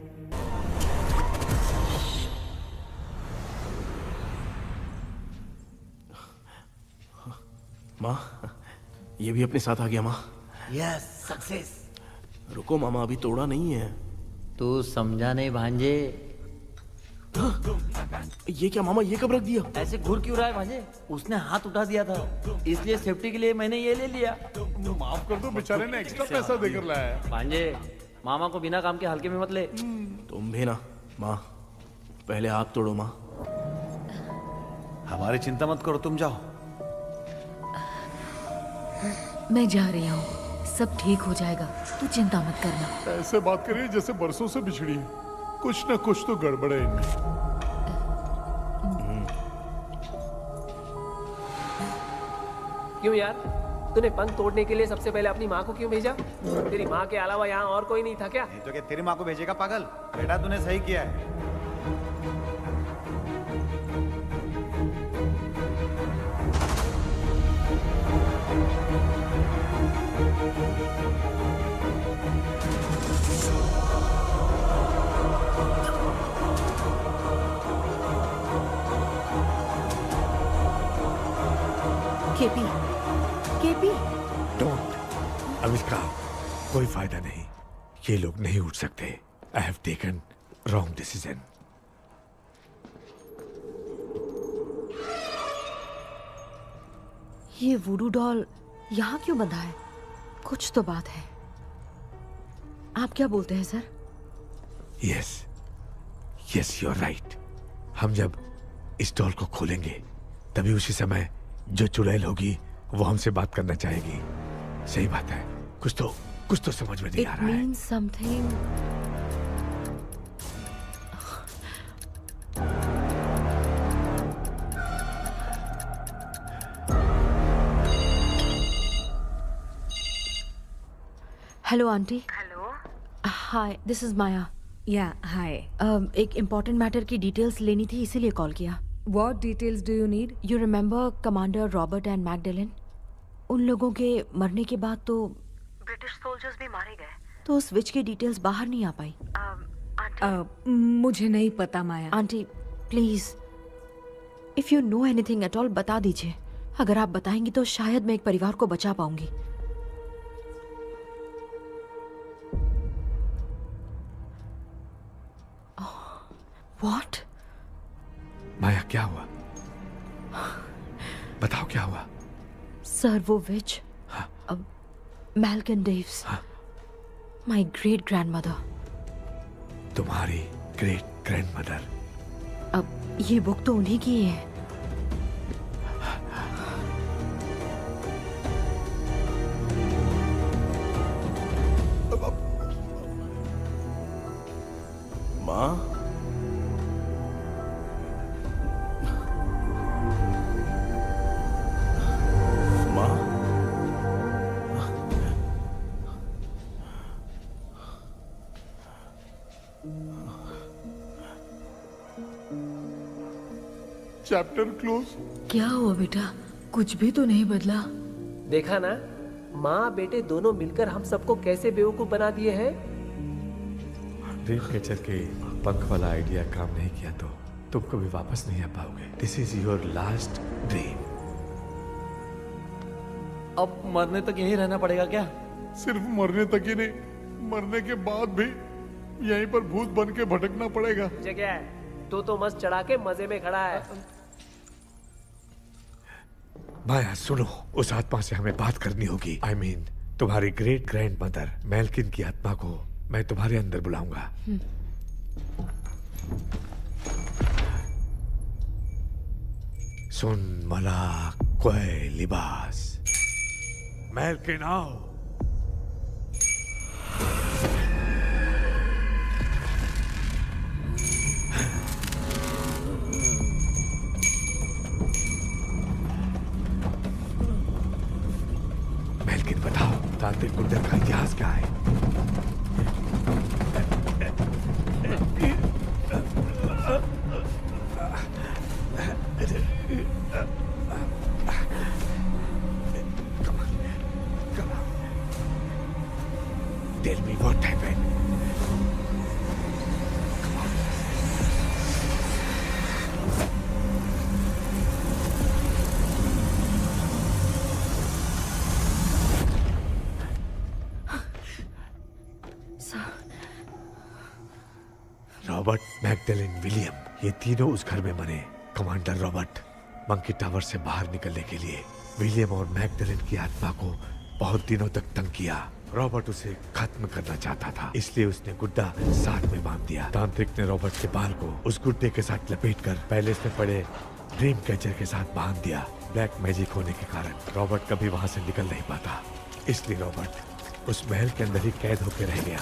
माँ, ये भी अपने साथ आ गया. माँ यस, सक्सेस. रुको मामा, अभी तोड़ा नहीं है. तू समझा नहीं भांजे. ये क्या मामा, ये कब रख दिया? ऐसे घूर क्यों रहा है भांजे? उसने हाथ उठा दिया था, इसलिए सेफ्टी के लिए मैंने ये ले लिया. माफ कर दो, बेचारे ने एक्स्ट्रा पैसा देकर लाया है. भांजे, मामा को बिना काम के हल्के में मत ले. तुम भी ना. माँ पहले हाथ तोड़ो. माँ हमारी चिंता मत करो, तुम जाओ. मैं जा रही हूँ, सब ठीक हो जाएगा, तू चिंता मत करना. ऐसे बात करिए जैसे बरसों से बिछड़ी है. कुछ ना कुछ तो गड़बड़ है इनमें. क्यों यार, तूने पंख तोड़ने के लिए सबसे पहले अपनी माँ को क्यों भेजा? तेरी माँ के अलावा यहाँ और कोई नहीं था क्या? नहीं तो क्या तेरी माँ को भेजेगा पागल? बेटा तूने सही किया है. KP, KP. डोंट. आविष्कार, कोई फायदा नहीं. ये लोग नहीं उठ सकते. I have taken wrong decision. ये वुडू डॉल यहाँ क्यों बंधा है? कुछ तो बात है. आप क्या बोलते हैं sir? Yes, yes, you are right. हम जब इस डॉल को खोलेंगे तभी उसी समय जो चुड़ैल होगी वो हमसे बात करना चाहेगी. सही बात है. कुछ तो समझ में नहीं आ रहा है. It means something. Hello aunty. Hello. Hi, this is Maya. Yeah hi. एक इम्पोर्टेंट मैटर की डिटेल्स लेनी थी, इसीलिए कॉल किया. What details do you need? You remember commander Robert and Magdalene? उन लोगों के मरने के बाद तो ब्रिटिश सोल्जर्स भी मारे गए, तो उस विच की डिटेल्स बाहर नहीं आ पाई। मुझे नहीं पता Maya. Aunty please, if you know anything at all बता दीजिए। अगर आप बताएंगी तो शायद मैं एक परिवार को बचा पाऊंगी। व्हाट? माया क्या हुआ? बताओ क्या हुआ? सर वो विच मैल्कन डेव्स, माय ग्रेट ग्रैंडमदर। तुम्हारी ग्रेट ग्रैंडमदर? अब ये बुक तो उन्हीं की है। माँ, चैप्टर क्लोज। क्या हुआ बेटा? कुछ भी तो नहीं बदला। देखा ना, माँ बेटे दोनों मिलकर हम सबको कैसे बेवकूफ बना दिए हैं। ड्रीम कैचर के पंख वाला आइडिया काम नहीं किया तो तुम कभी वापस नहीं आ पाओगे। This is your last dream. अब मरने तक यहीं रहना पड़ेगा क्या? सिर्फ मरने तक ही नहीं, मरने के बाद भी यहीं पर भूत बन के भटकना पड़ेगा। जगह है तो मस्त चढ़ा के मजे में खड़ा है। माया सुनो, उस आत्मा से हमें बात करनी होगी। I mean, तुम्हारी ग्रेट ग्रैंड मदर मेल्किन की आत्मा को मैं तुम्हारे अंदर बुलाऊंगा। सुन मला कोई लिबास, मेल्किन आओ। मेल्किन बताओ, तांत्रिक गुंडर का इतिहास क्या है? Tell me what happened. Robert, Magdalene, William, ये तीनों उस घर में मरे। कमांडर रॉबर्ट मंकी टावर से बाहर निकलने के लिए विलियम और मैगडेलिन की आत्मा को बहुत दिनों तक तंग किया। रॉबर्ट उसे खत्म करना चाहता था, इसलिए उसने गुड्डा साथ में बांध दिया। तांत्रिक ने रॉबर्ट के बाल को उस गुड्डे के साथ लपेटकर पैलेस में पड़े ड्रीम कैचर के साथ बांध दिया। ब्लैक मैजिक होने के कारण रॉबर्ट कभी वहां से निकल नहीं पाता, इसलिए रॉबर्ट उस महल के अंदर ही कैद होकर रह गया।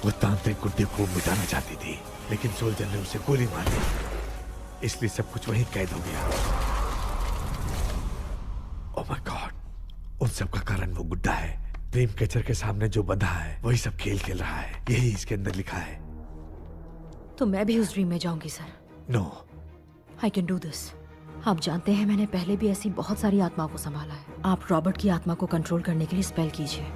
वो तांत्रिक गुड्डे को मिटाना चाहती थी, लेकिन सोल्जर ने उसे गोली मार दी, इसलिए सब कुछ वहीं कैद हो गया। ओह माय गॉड, उन सब का कारण वो गुड्डा है। ड्रीम कैचर के सामने जो बंधा है वही सब खेल खेल रहा है, यही इसके अंदर लिखा है। तो मैं भी उस ड्रीम में जाऊंगी sir? No, I can do this. आप जानते हैं मैंने पहले भी ऐसी बहुत सारी आत्माओं को संभाला है। आप रॉबर्ट की आत्मा को कंट्रोल करने के लिए स्पेल कीजिए।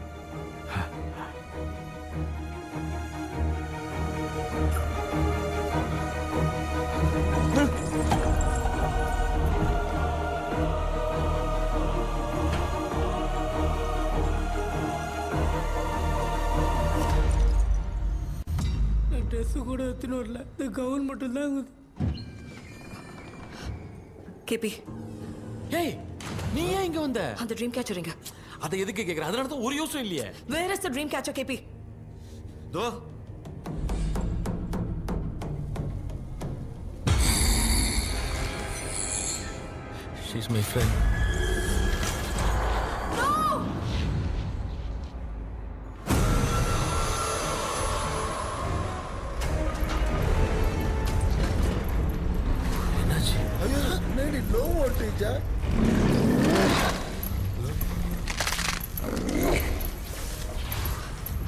ட்ரெஸ் கூட எடுத்துன்னு வரல, இந்த கவுன் மட்டும் தான். கேபி, ஏய் நீ ஏன் இங்க வந்த? அந்த ட்ரீம் கேச்சர் எங்க? அதை எதுக்கு கேக்குற? அதனால தான் ஒரு யூஸும் இல்லையே. Where is the dream catcher, கேபி? தோ She's my friend. No voltage.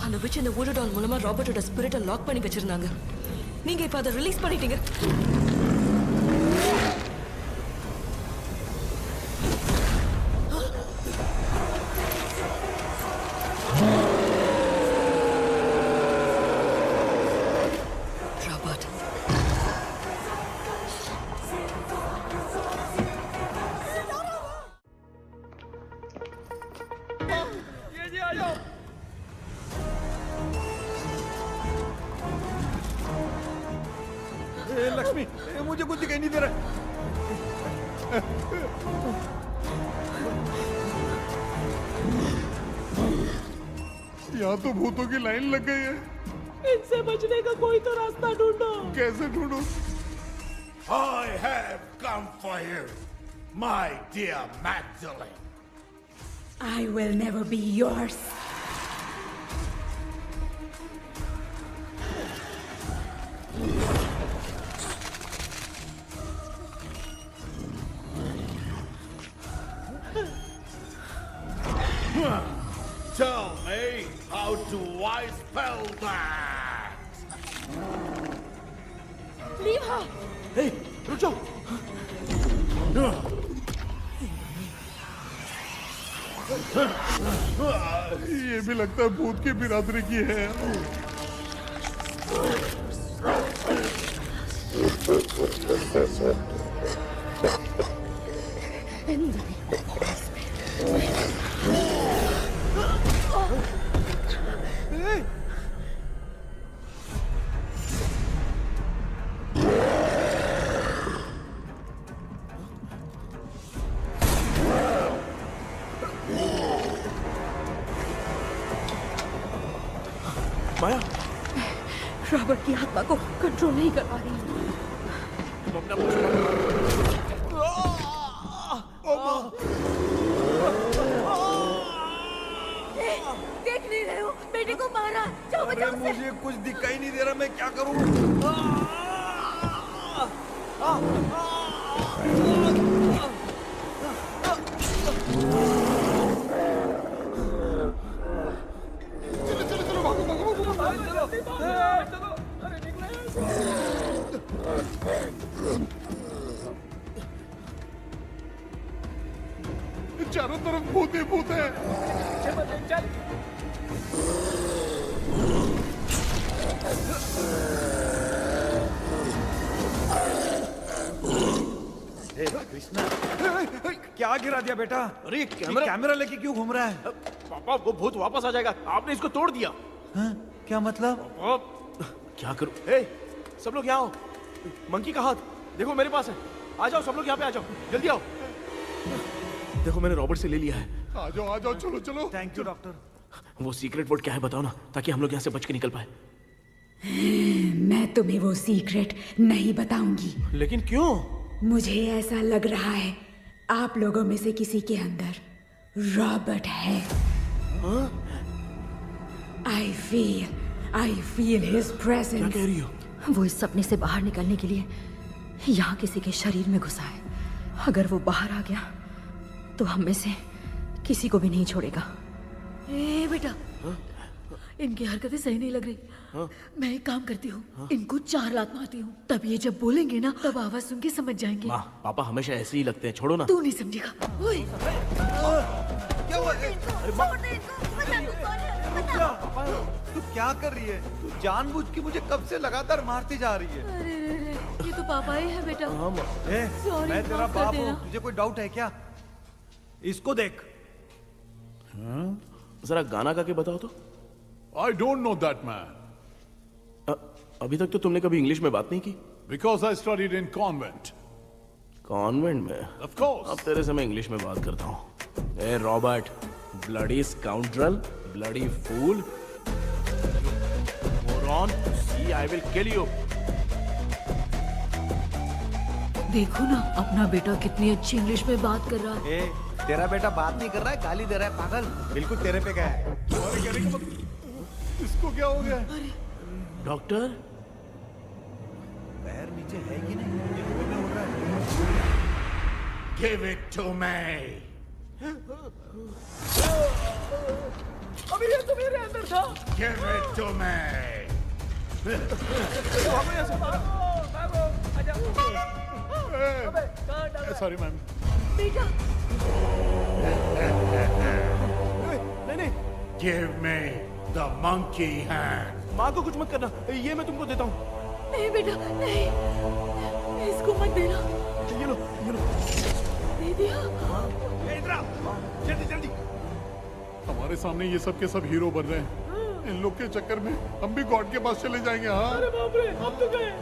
அந்த விச் இந்த வுட் டால் மூலமா ராபர்ட்டோட ஸ்பிரிட்டை லாக் பண்ணி வச்சிருந்தாங்க. நீங்க இப்ப அதை ரிலீஸ் பண்ணிட்டீங்க. आ जाओ। लक्ष्मी, मुझे कुछ दिखाई नहीं दे रहा। यहाँ तो भूतों की लाइन लग गई है। इनसे बचने का कोई तो रास्ता ढूंढो। कैसे ढूंढूं? I have come for you, my dear Magdalene. I will never be yours. Tell me, how do I spell that? Leave her. Hey, रुक जाओ। ये भी लगता है भूत की बिरादरी की है। माया, रॉबर्ट की आत्मा को कंट्रोल नहीं कर पा रही। देख नहीं रहे हो, बेटे को मारा। जाओ बचाओ उसे। मुझे कुछ दिखाई नहीं दे रहा, मैं क्या करूं? चारों तरफ भूत ही भूत है। कृष्णा, क्या गिरा दिया बेटा? अरे कैमरा लेके क्यों घूम रहा है? पापा, वो भूत वापस आ जाएगा। आपने इसको तोड़ दिया। हाँ? क्या मतलब? क्या करूं? सब लोग यहाँ आओ। मंकी का हाथ देखो मेरे पास है। आ जाओ, सब लोग यहाँ पे आ जाओ, जल्दी आओ। देखो मैंने रॉबर्ट से ले लिया है। आ जाओ, चलो चलो। Thank you doctor. वो सीक्रेट वर्ड क्या है बताओ ना, ताकि हम लोग यहाँ से बच के निकल पाए। मैं तुम्हें वो सीक्रेट नहीं बताऊंगी। लेकिन क्यों? मुझे ऐसा लग रहा है आप लोगों में से किसी के अंदर रॉबर्ट है। I feel his presence. क्या कह रही हो? वो इस सपने से बाहर निकलने के लिए यहाँ किसी के शरीर में घुसा है। अगर वो बाहर आ गया तो हम में से किसी को भी नहीं छोड़ेगा। ए बेटा, इनकी हरकतें सही नहीं लग रही। मैं एक काम करती हूँ, इनको 4 लात मारती हूँ, तब ये जब बोलेंगे ना तब आवाज सुन के समझ जाएंगे। माँ, पापा हमेशा ऐसे ही लगते हैं, छोड़ो ना। तू नहीं समझेगा। ओए, क्या हुआ? तू क्या कर रही है? तू जानबूझ के मुझे कब से लगातार मारती जा रही है। अरे ये तो पापा ही है बेटा। Sorry, मैं तेरा माफ कर बाप देना। हूँ, तुझे कोई डाउट है क्या? इसको देख। जरा गाना गा के बताओ तो। I don't know that man. अभी तक तो तुमने कभी इंग्लिश में बात नहीं की। Because I studied in convent. Convent में? Of course. अब तेरे से मैं इंग्लिश में बात करता हूँ। ए Robert, bloody scoundrel, bloody fool, moron, see I will kill you. देखो ना अपना बेटा कितनी अच्छी इंग्लिश में बात कर रहा है। तेरा बेटा बात नहीं कर रहा है, गाली दे रहा है पागल। बिल्कुल तेरे पे क्या है? इसको क्या हो गया? डॉक्टर, पैर नीचे है कि नहीं? ये मुंह में उड़ रहा है। Give it to me. अभी ये तो मेरे अंदर था। Give it to me. Sorry ma'am. बेटा, नहीं। Give me the monkey hand. माँ को कुछ मत करना, ये मैं तुमको देता हूँ। नहीं बेटा, नहीं, इसको मत देना। ये लो। दे दिया। जल्दी। हमारे हमारे सामने ये सब के सब हीरो बन रहे हैं। इन लोग के चक्कर में हम भी गॉड के पास चले जाएंगे। हाँ अरे बाप रे, हम तो गए।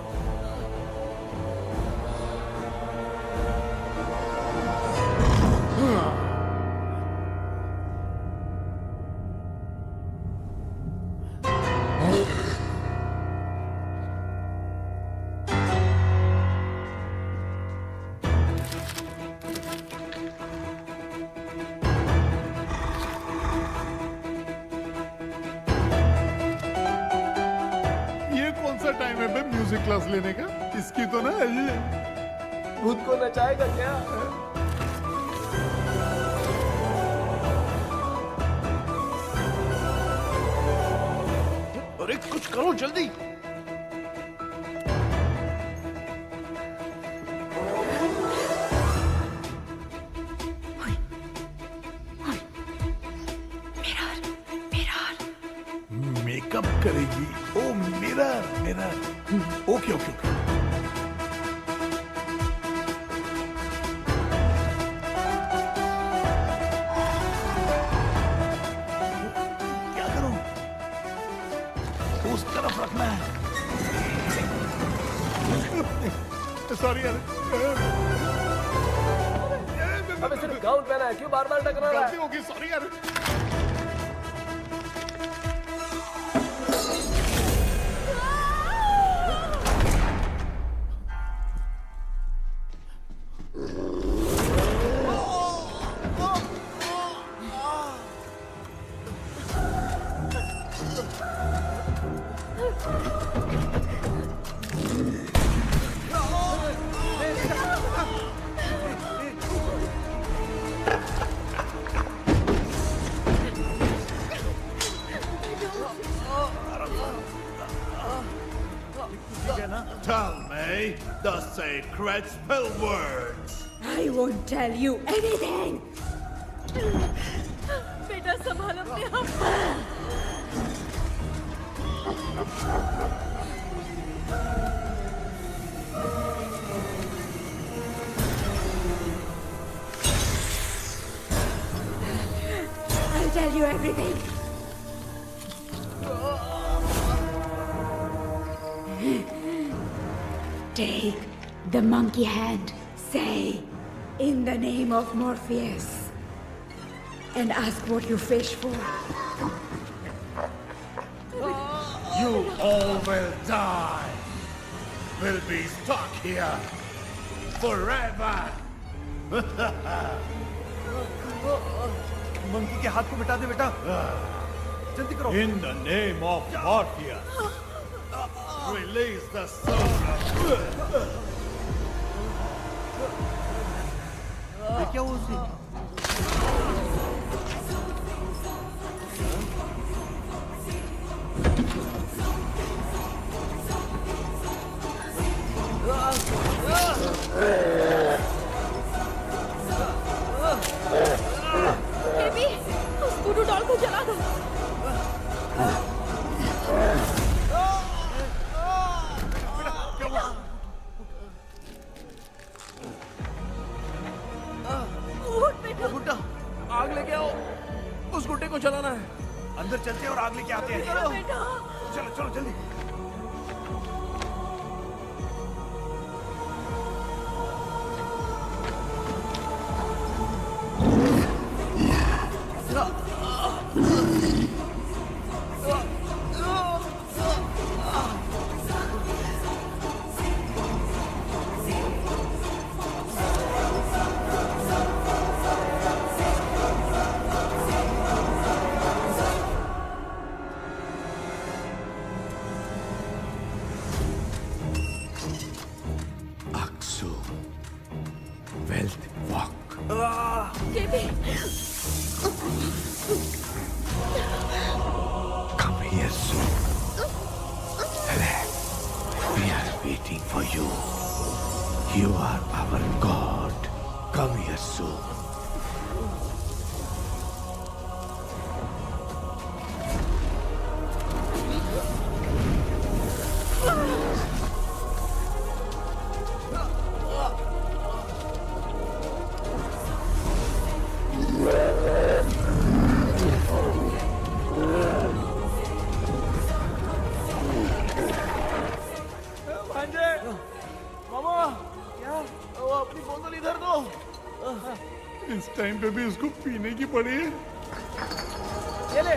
टाइम है बे म्यूजिक क्लास लेने का। इसकी तो ना खुद को नचाएगा क्या? अरे कुछ करो जल्दी। मेकअप करेगी। Oh mirror mirror. Okay okay okay. क्या करूं? उस तरफ रखना है। सॉरी यार। अबे सिर्फ गाउन पहना है, क्यों बार-बार टकरा रहा है? गलती होगी, सॉरी यार। Tell me the sacred spell words. I won't tell you anything. बेटा संभाल अपने आप। I'll tell you everything. Take the monkey hand, say, in the name of Morpheus, and ask what you fish for. You all will die. Will be stuck here forever. Monkey के हाथ को मिटा दे बेटा, जल्दी करो। In the name of Morpheus, release the soul of... ये क्या हुआ उसे? बेबी, उस वुडू डॉल को जला दो। गुड्डा, आग लेके आओ। उस गुड्डे को जलाना है। अंदर चलते हैं और आग लेके आते हैं। चलो चलो जल्दी। Wealth walk. Come here soon. Relax. We are waiting for you. You are our God. Come here soon. इस टाइम पे भी उसको पीने की पड़ी है। ये ले।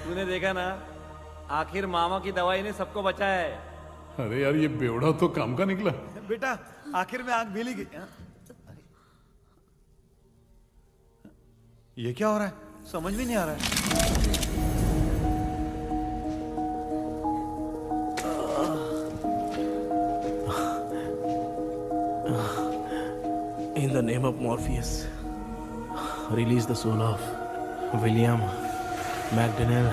तूने देखा ना, आखिर मामा की दवाई ने सबको बचाया है। अरे यार, ये बेवड़ा तो काम का निकला। बेटा आखिर में आग मिली गई। ये क्या हो रहा है, समझ में नहीं आ रहा है। In the name of Morpheus, release the soul of William McDonnell.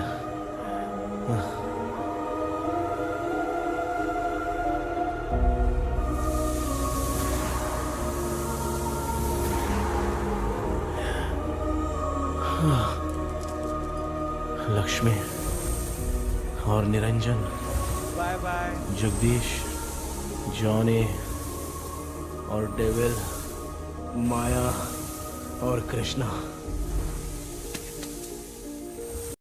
Lakshmi और Niranjan, bye bye. Jagdish, Johnny और डेविल, माया और कृष्णा,